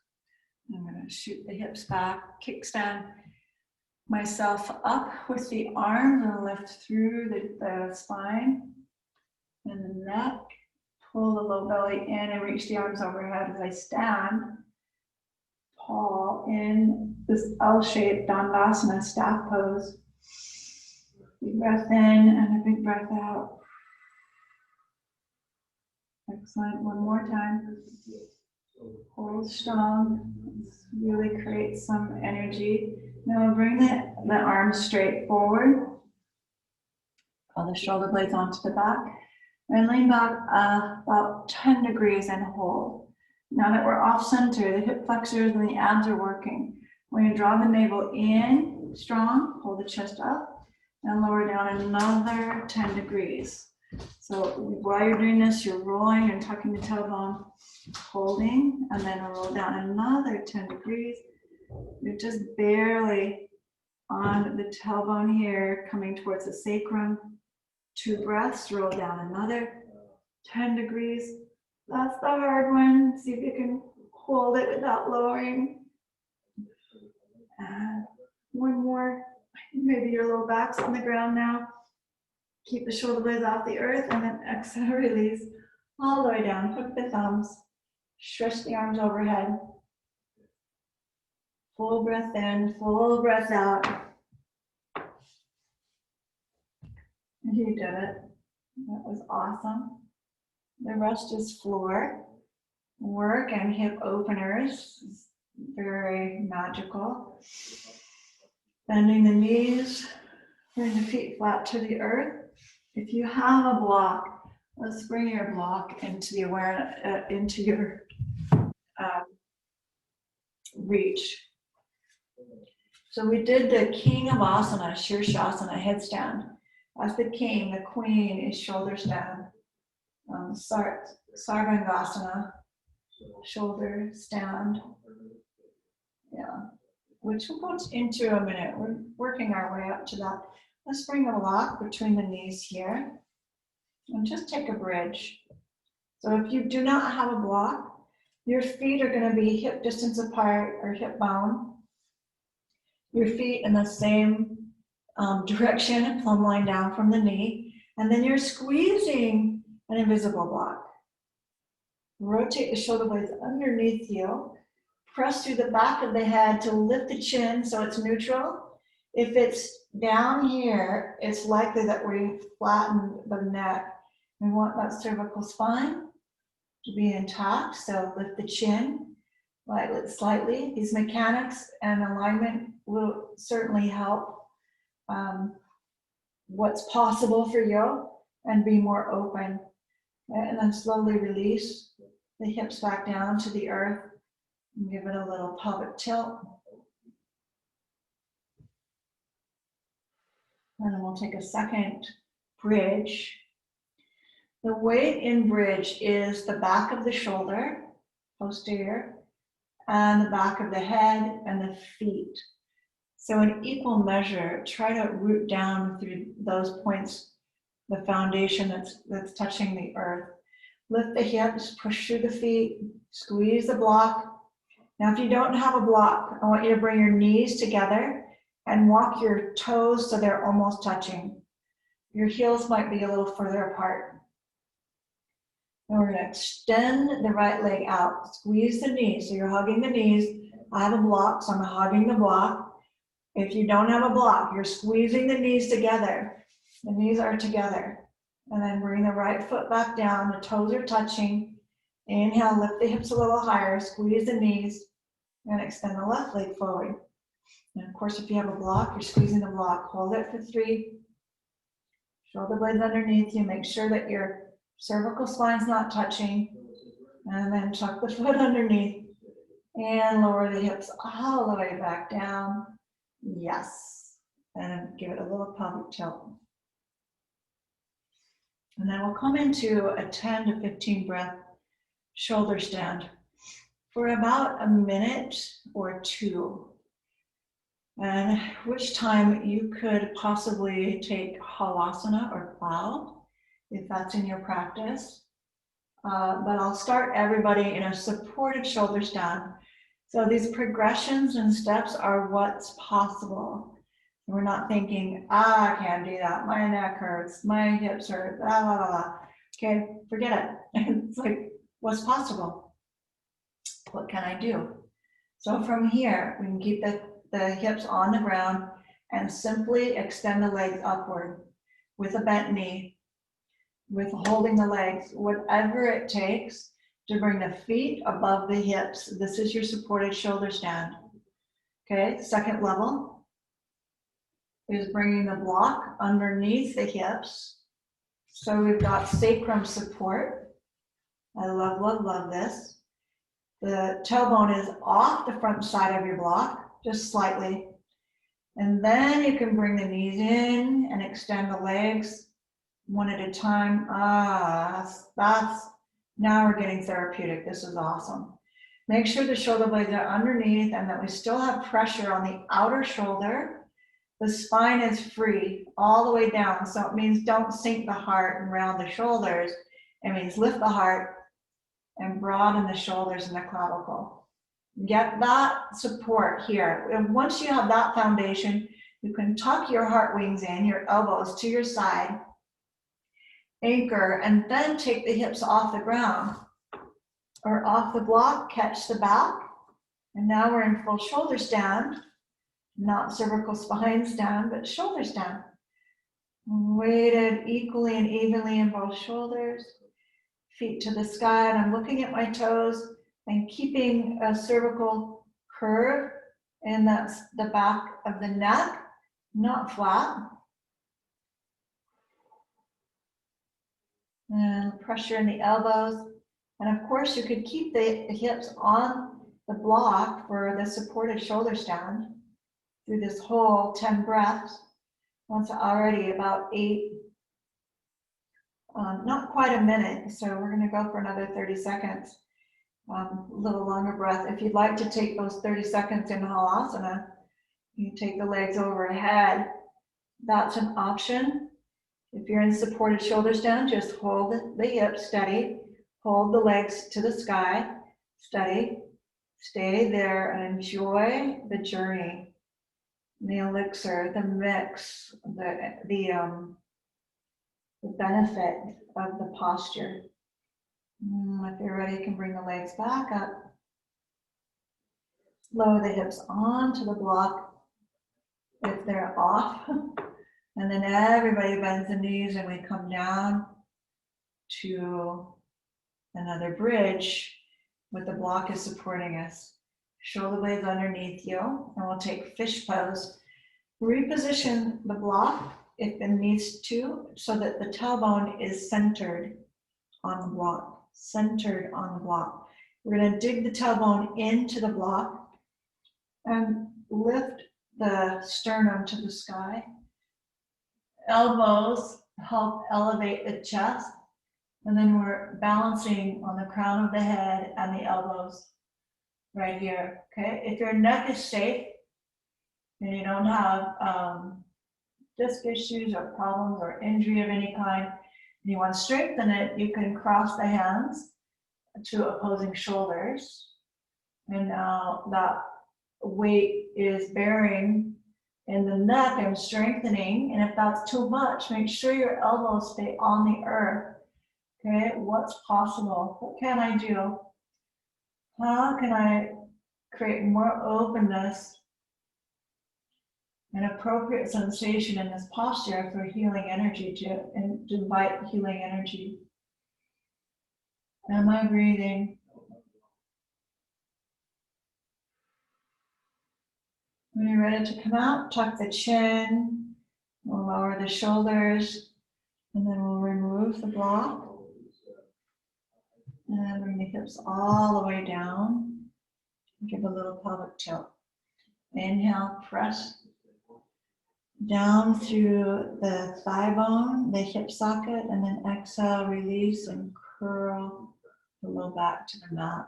I'm going to shoot the hips back, kickstand myself up with the arms and lift through the spine and the neck. Pull the low belly in and reach the arms overhead as I stand tall in this L-shaped Dandasana staff pose. Big breath in and a big breath out. Excellent. One more time. Hold strong. Let's really create some energy. Now bring the arms straight forward. Pull the shoulder blades onto the back. And lean back about 10 degrees and hold. Now that we're off center, the hip flexors and the abs are working. We're going to draw the navel in strong, pull the chest up, and lower down another 10 degrees. So while you're doing this, you're rolling and tucking the tailbone, holding, and then roll down another 10 degrees. You're just barely on the tailbone here, coming towards the sacrum. 2 breaths, roll down another 10 degrees. That's the hard one. See if you can hold it without lowering. And one more. Maybe your low back's on the ground now. Keep the shoulder blades off the earth and then exhale, release all the way down. Hook the thumbs. Stretch the arms overhead. Full breath in, full breath out. You did it. That was awesome. The rest is floor. work and hip openers. Very magical. Bending the knees, bring the feet flat to the earth. If you have a block, let's bring your block into the awareness, into your reach. So we did the king of asana, Shavasana, headstand. As the king, the queen is shoulder stand. Sarvangasana, shoulder stand. Yeah, which we'll go into a minute. We're working our way up to that. Let's bring a block between the knees here and just take a bridge. So if you do not have a block, your feet are going to be hip distance apart or hip bone. Your feet in the same direction, plumb line down from the knee, and then you're squeezing an invisible block. Rotate the shoulder blades underneath you. Press through the back of the head to lift the chin so it's neutral. If it's down here, it's likely that we flatten the neck. We want that cervical spine to be intact, so lift the chin, light it slightly. These mechanics and alignment will certainly help what's possible for you and be more open. And then slowly release the hips back down to the earth and give it a little pelvic tilt. And then we'll take a second bridge. The weight in bridge is the back of the shoulder, posterior, and the back of the head and the feet. So in equal measure, try to root down through those points, the foundation that's touching the earth. Lift the hips, push through the feet, squeeze the block. Now, if you don't have a block, I want you to bring your knees together and walk your toes so they're almost touching. Your heels might be a little further apart. And we're going to extend the right leg out. Squeeze the knees. So you're hugging the knees. I have a block, so I'm hugging the block. If you don't have a block, you're squeezing the knees together. The knees are together. And then bring the right foot back down. The toes are touching. Inhale, lift the hips a little higher. Squeeze the knees. And extend the left leg forward. And of course, if you have a block, you're squeezing the block. Hold it for 3. Shoulder blades underneath you. Make sure that your cervical spine's not touching. And then tuck the foot underneath. And lower the hips all the way back down. Yes. And give it a little pelvic tilt. And then we'll come into a 10 to 15 breath shoulder stand for about a minute or 2. And which time you could possibly take Halasana or cloud, if that's in your practice. But I'll start everybody in a supported shoulder stand. So these progressions and steps are what's possible. We're not thinking, I can't do that, my neck hurts, my hips hurt, blah, blah, blah, blah. Okay, forget it. It's like, what's possible? What can I do? So from here, we can keep the hips on the ground and simply extend the legs upward with a bent knee, with holding the legs, whatever it takes to bring the feet above the hips. This is your supported shoulder stand. Okay, second level is bringing the block underneath the hips. So we've got sacrum support. I love, love, love this. The tailbone is off the front side of your block, just slightly. And then you can bring the knees in and extend the legs one at a time. That's now we're getting therapeutic. This is awesome. Make sure the shoulder blades are underneath and that we still have pressure on the outer shoulder. The spine is free all the way down. So it means don't sink the heart and round the shoulders. It means lift the heart and broaden the shoulders and the clavicle. Get that support here. And once you have that foundation, you can tuck your heart wings in, your elbows to your side, anchor, and then take the hips off the ground or off the block, catch the back. And now we're in full shoulder stand, not cervical spine stand, but shoulder stand. Weighted equally and evenly in both shoulders. feet to the sky, and I'm looking at my toes and keeping a cervical curve, and that's the back of the neck, not flat. And pressure in the elbows. And of course, you could keep the hips on the block for the supported shoulder stand through this whole 10 breaths. That's already about 8, not quite a minute. So we're going to go for another 30 seconds. A little longer breath. If you'd like to take those 30 seconds in Halasana, you take the legs overhead. That's an option. If you're in supported shoulder stand, just hold the hips steady, hold the legs to the sky, steady, stay there and enjoy the journey, the elixir, the mix, the benefit of the posture. If you're ready, you can bring the legs back up. Lower the hips onto the block if they're off. And then everybody bends the knees and we come down to another bridge with the block is supporting us. Shoulder blades underneath you, and we'll take fish pose. Reposition the block if it needs to, so that the tailbone is centered on the block, centered on the block. We're going to dig the tailbone into the block and lift the sternum to the sky. Elbows help elevate the chest, and then we're balancing on the crown of the head and the elbows right here. Okay, if your neck is safe and you don't have disc issues or problems or injury of any kind, and you want to strengthen it, you can cross the hands to opposing shoulders, and now that weight is bearing in the neck and strengthening. And if that's too much, make sure your elbows stay on the earth. Okay, what's possible? What can I do? How can I create more openness and appropriate sensation in this posture for healing energy, to invite healing energy? Am I breathing? When you're ready to come out, tuck the chin, we'll lower the shoulders, and then we'll remove the block. And bring the hips all the way down. Give a little pelvic tilt. Inhale, press down through the thigh bone, the hip socket, and then exhale, release and curl the low back to the mat.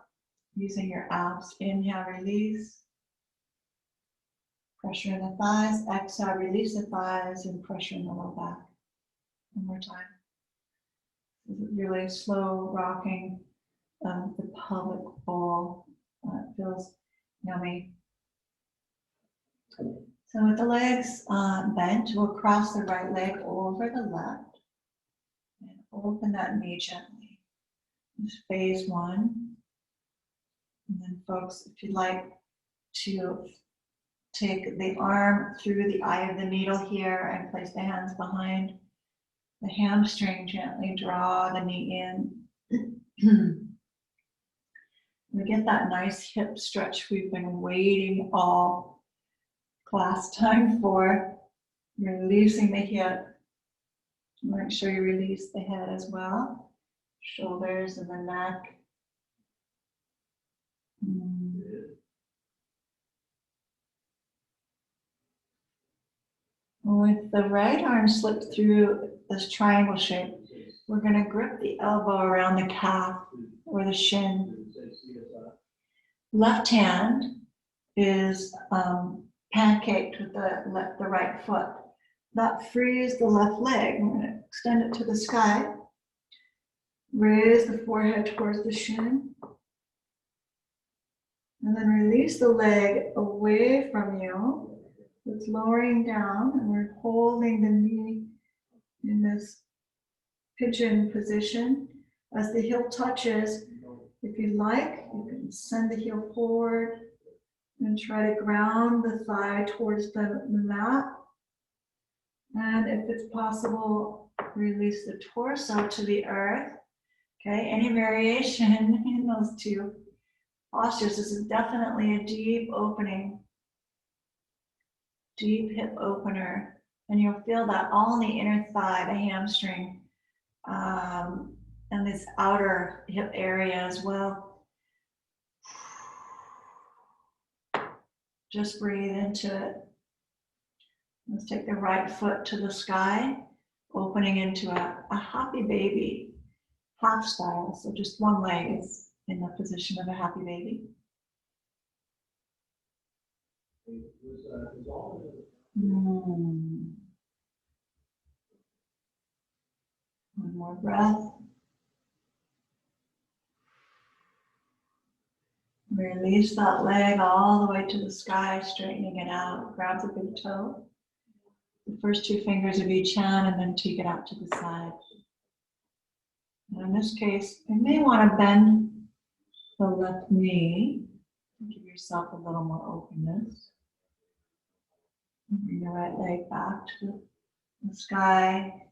Using your abs, inhale, release. Pressure in the thighs, exhale, release the thighs, and pressure in the low back. One more time. Really slow rocking the pelvic bowl. It feels yummy. So with the legs bent, we'll cross the right leg over the left and open that knee gently. This is phase one. And then folks, if you'd like to take the arm through the eye of the needle here and place the hands behind the hamstring, gently draw the knee in. We get that nice hip stretch we've been waiting all class time for. Releasing the hip. Make sure you release the head as well. Shoulders and the neck. With the right arm slipped through this triangle shape, we're going to grip the elbow around the calf or the shin. Left hand is pancaked with the right foot. That frees the left leg. I'm going to extend it to the sky. Raise the forehead towards the shin. And then release the leg away from you. It's lowering down, and we're holding the knee in this pigeon position. As the heel touches, if you like, you can send the heel forward and try to ground the thigh towards the mat. And if it's possible, release the torso to the earth. Okay, any variation in those two postures. This is definitely a deep opening, deep hip opener. And you'll feel that all in the inner thigh, the hamstring, and this outer hip area as well. Just breathe into it. Let's take the right foot to the sky, opening into a happy baby, half style. So just one leg is in the position of a happy baby. One more breath. Release that leg all the way to the sky, straightening it out. Grab the big toe, the first two fingers of each hand, and then take it out to the side. And in this case, you may want to bend the left knee. Give yourself a little more openness. Bring the right leg back to the sky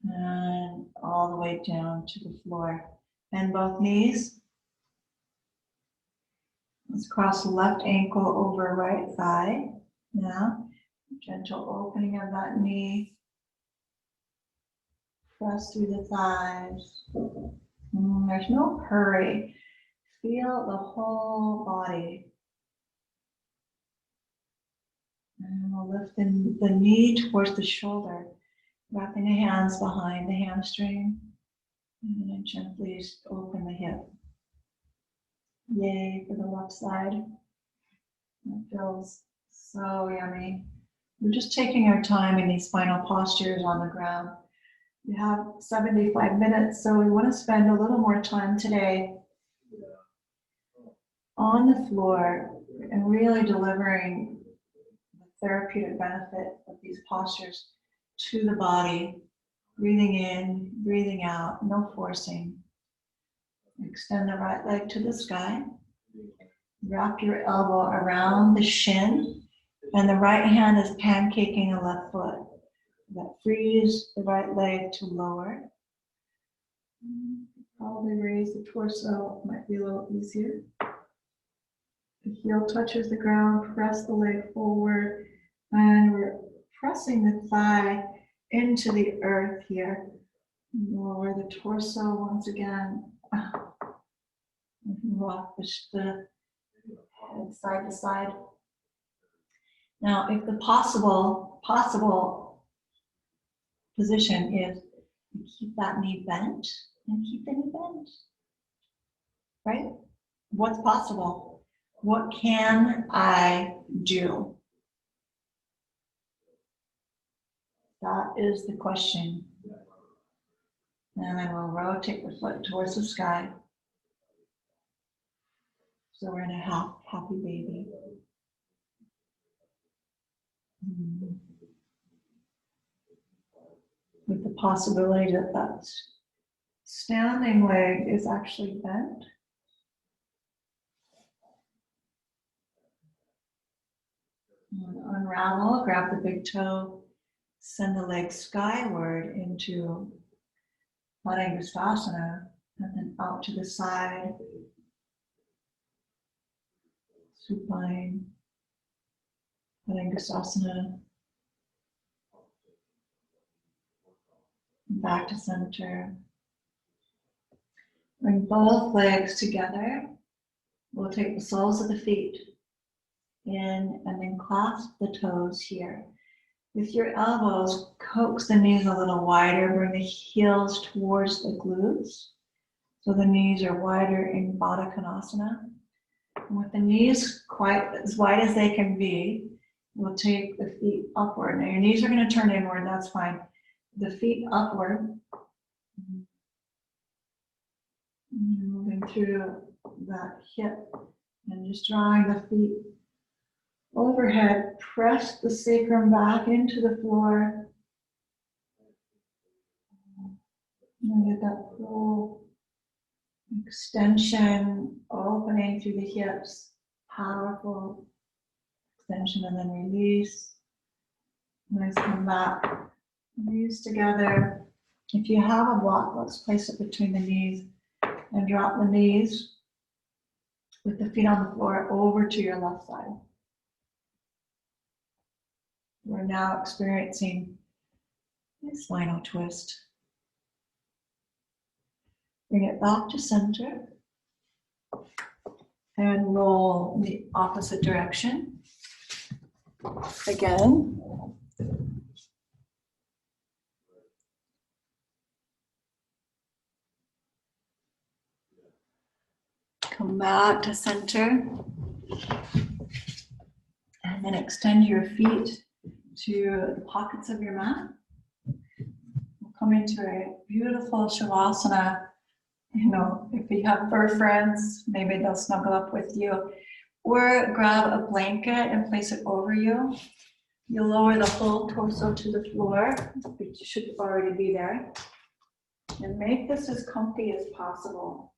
and all the way down to the floor. Bend both knees. Let's cross the left ankle over right thigh. Now, gentle opening of that knee. Press through the thighs. There's no hurry. Feel the whole body. And we'll lift the knee towards the shoulder, wrapping the hands behind the hamstring. And then gently open the hip. Yay for the left side. That feels so yummy. We're just taking our time in these final postures on the ground. We have 75 minutes, so we want to spend a little more time today on the floor and really delivering the therapeutic benefit of these postures to the body. Breathing in, breathing out, no forcing. Extend the right leg to the sky. Wrap your elbow around the shin, and the right hand is pancaking the left foot. That frees the right leg to lower. Probably raise the torso, might be a little easier. The heel touches the ground, press the leg forward, and we're pressing the thigh into the earth here. Lower the torso once again. Rock the head side to side. Now, if the possible position is to keep that knee bent and keep the knee bent, right? What's possible? What can I do? That is the question. And then we'll rotate the foot towards the sky. So we're in a happy baby. With the possibility that that standing leg is actually bent. And unravel, grab the big toe, send the leg skyward into Sukhasana, and then out to the side. Supine, Halasana, back to center. Bring both legs together. We'll take the soles of the feet in and then clasp the toes here. With your elbows, coax the knees a little wider. Bring the heels towards the glutes. So the knees are wider in Trikhanasana. And with the knees quite as wide as they can be, we'll take the feet upward. Now your knees are going to turn inward, that's fine. The feet upward. Moving through that hip and just drawing the feet overhead. Press the sacrum back into the floor. And get that full extension, opening through the hips, powerful extension, and then release. Nice, come back, knees together, If you have a block, let's place it between the knees and drop the knees with the feet on the floor over to your left side. We're now experiencing a spinal twist. Bring it back to center and roll the opposite direction. Again. Come back to center. And then extend your feet to the pockets of your mat. We'll come into a beautiful Shavasana. You know, if you have fur friends, maybe they'll snuggle up with you. Or grab a blanket and place it over you. You'll lower the whole torso to the floor. It should already be there. And make this as comfy as possible.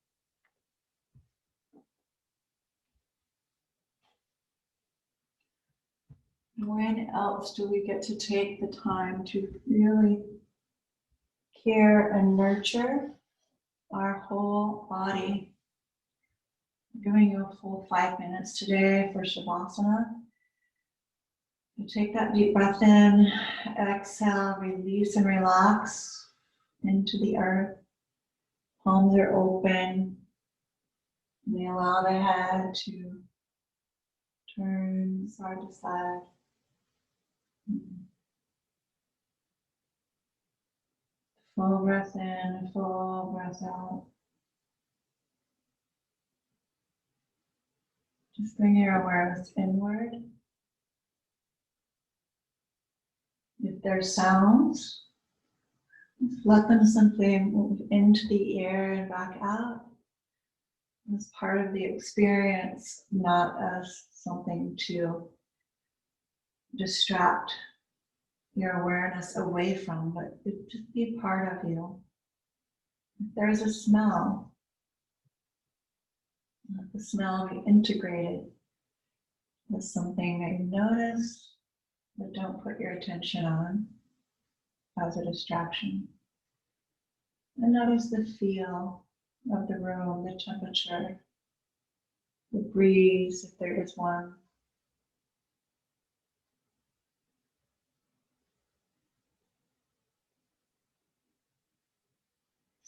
When else do we get to take the time to really care and nurture our whole body? I'm doing a full 5 minutes today for Shavasana. You take that deep breath in, exhale, release and relax into the earth. Palms are open. We allow the head to turn side to side. Full breath in, full breath out. Just bring your awareness inward. If there's sounds, just let them simply move into the ear and back out as part of the experience, not as something to distract your awareness away from, but it just be part of you. If there's a smell, let the smell be integrated with something that you notice, but don't put your attention on as a distraction. And notice the feel of the room, the temperature, the breeze, if there is one.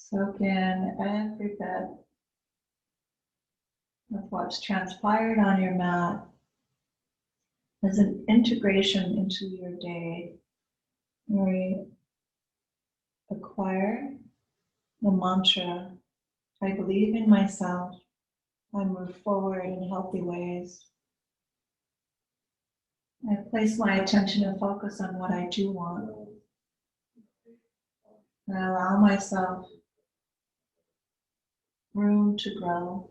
Soak in every bit of what's transpired on your mat as an integration into your day, where you acquire the mantra, I believe in myself, I move forward in healthy ways. I place my attention and focus on what I do want. I allow myself room to grow.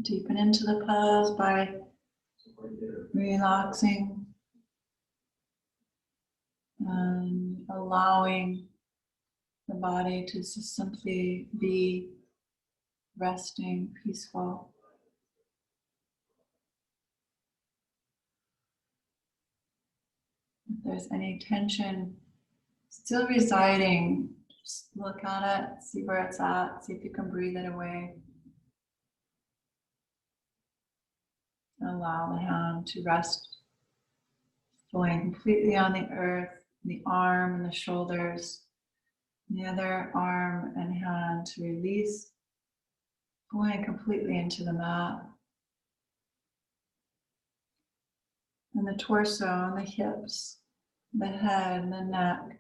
Deepen into the pose by relaxing and allowing the body to just simply be resting, peaceful. If there's any tension still residing, just look at it, see where it's at, see if you can breathe it away. Allow the hand to rest, going completely on the earth, the arm and the shoulders, the other arm and hand to release, going completely into the mat. And the torso and the hips, the head and the neck,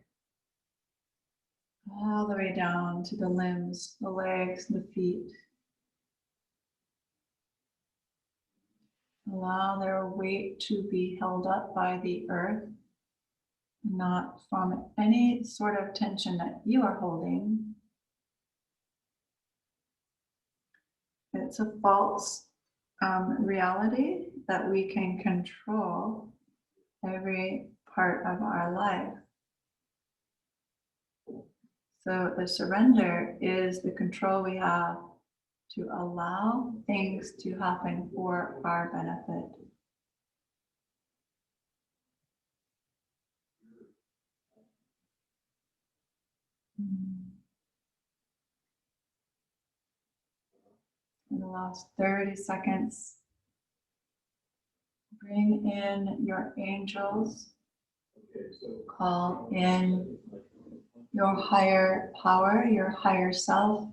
all the way down to the limbs, the legs, the feet. Allow their weight to be held up by the earth, not from any sort of tension that you are holding. It's a false reality that we can control every part of our life. So the surrender is the control we have to allow things to happen for our benefit. In the last 30 seconds, bring in your angels, call in your higher power, your higher self,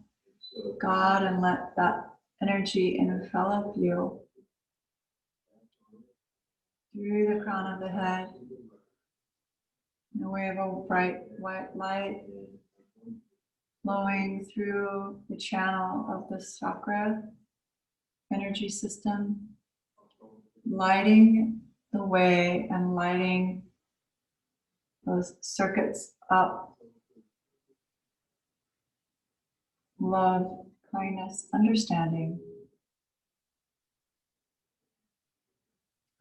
God, and let that energy envelop you through the crown of the head in a way of a bright white light flowing through the channel of the chakra energy system, lighting the way and lighting those circuits up. Love, kindness, understanding.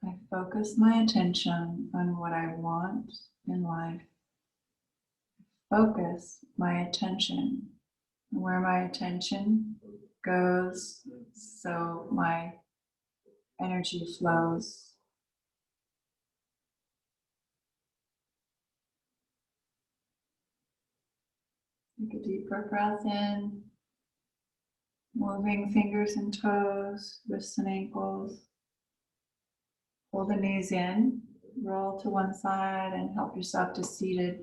I focus my attention on what I want in life. Focus my attention. Where my attention goes, so my energy flows. Take a deeper breath in, moving fingers and toes, wrists and ankles. Pull the knees in, roll to one side and help yourself to seated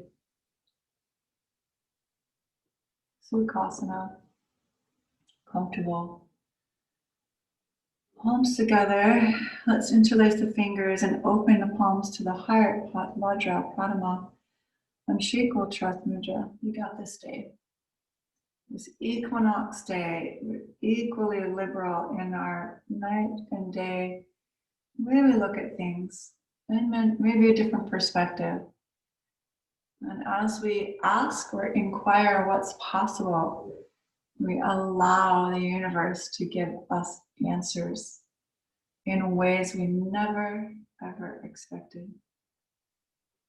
Sukhasana, comfortable. Palms together. Let's interlace the fingers and open the palms to the heart, Vajra, Pradama, and Shikul Trust Mudra. You got this day. This equinox day, we're equally liberal in our night and day. Way we look at things, and maybe a different perspective. And as we ask or inquire what's possible, we allow the universe to give us answers in ways we never, ever expected.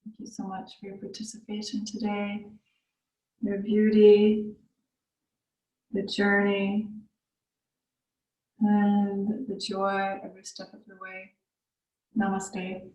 Thank you so much for your participation today, your beauty, the journey, and the joy every step of the way. Namaste.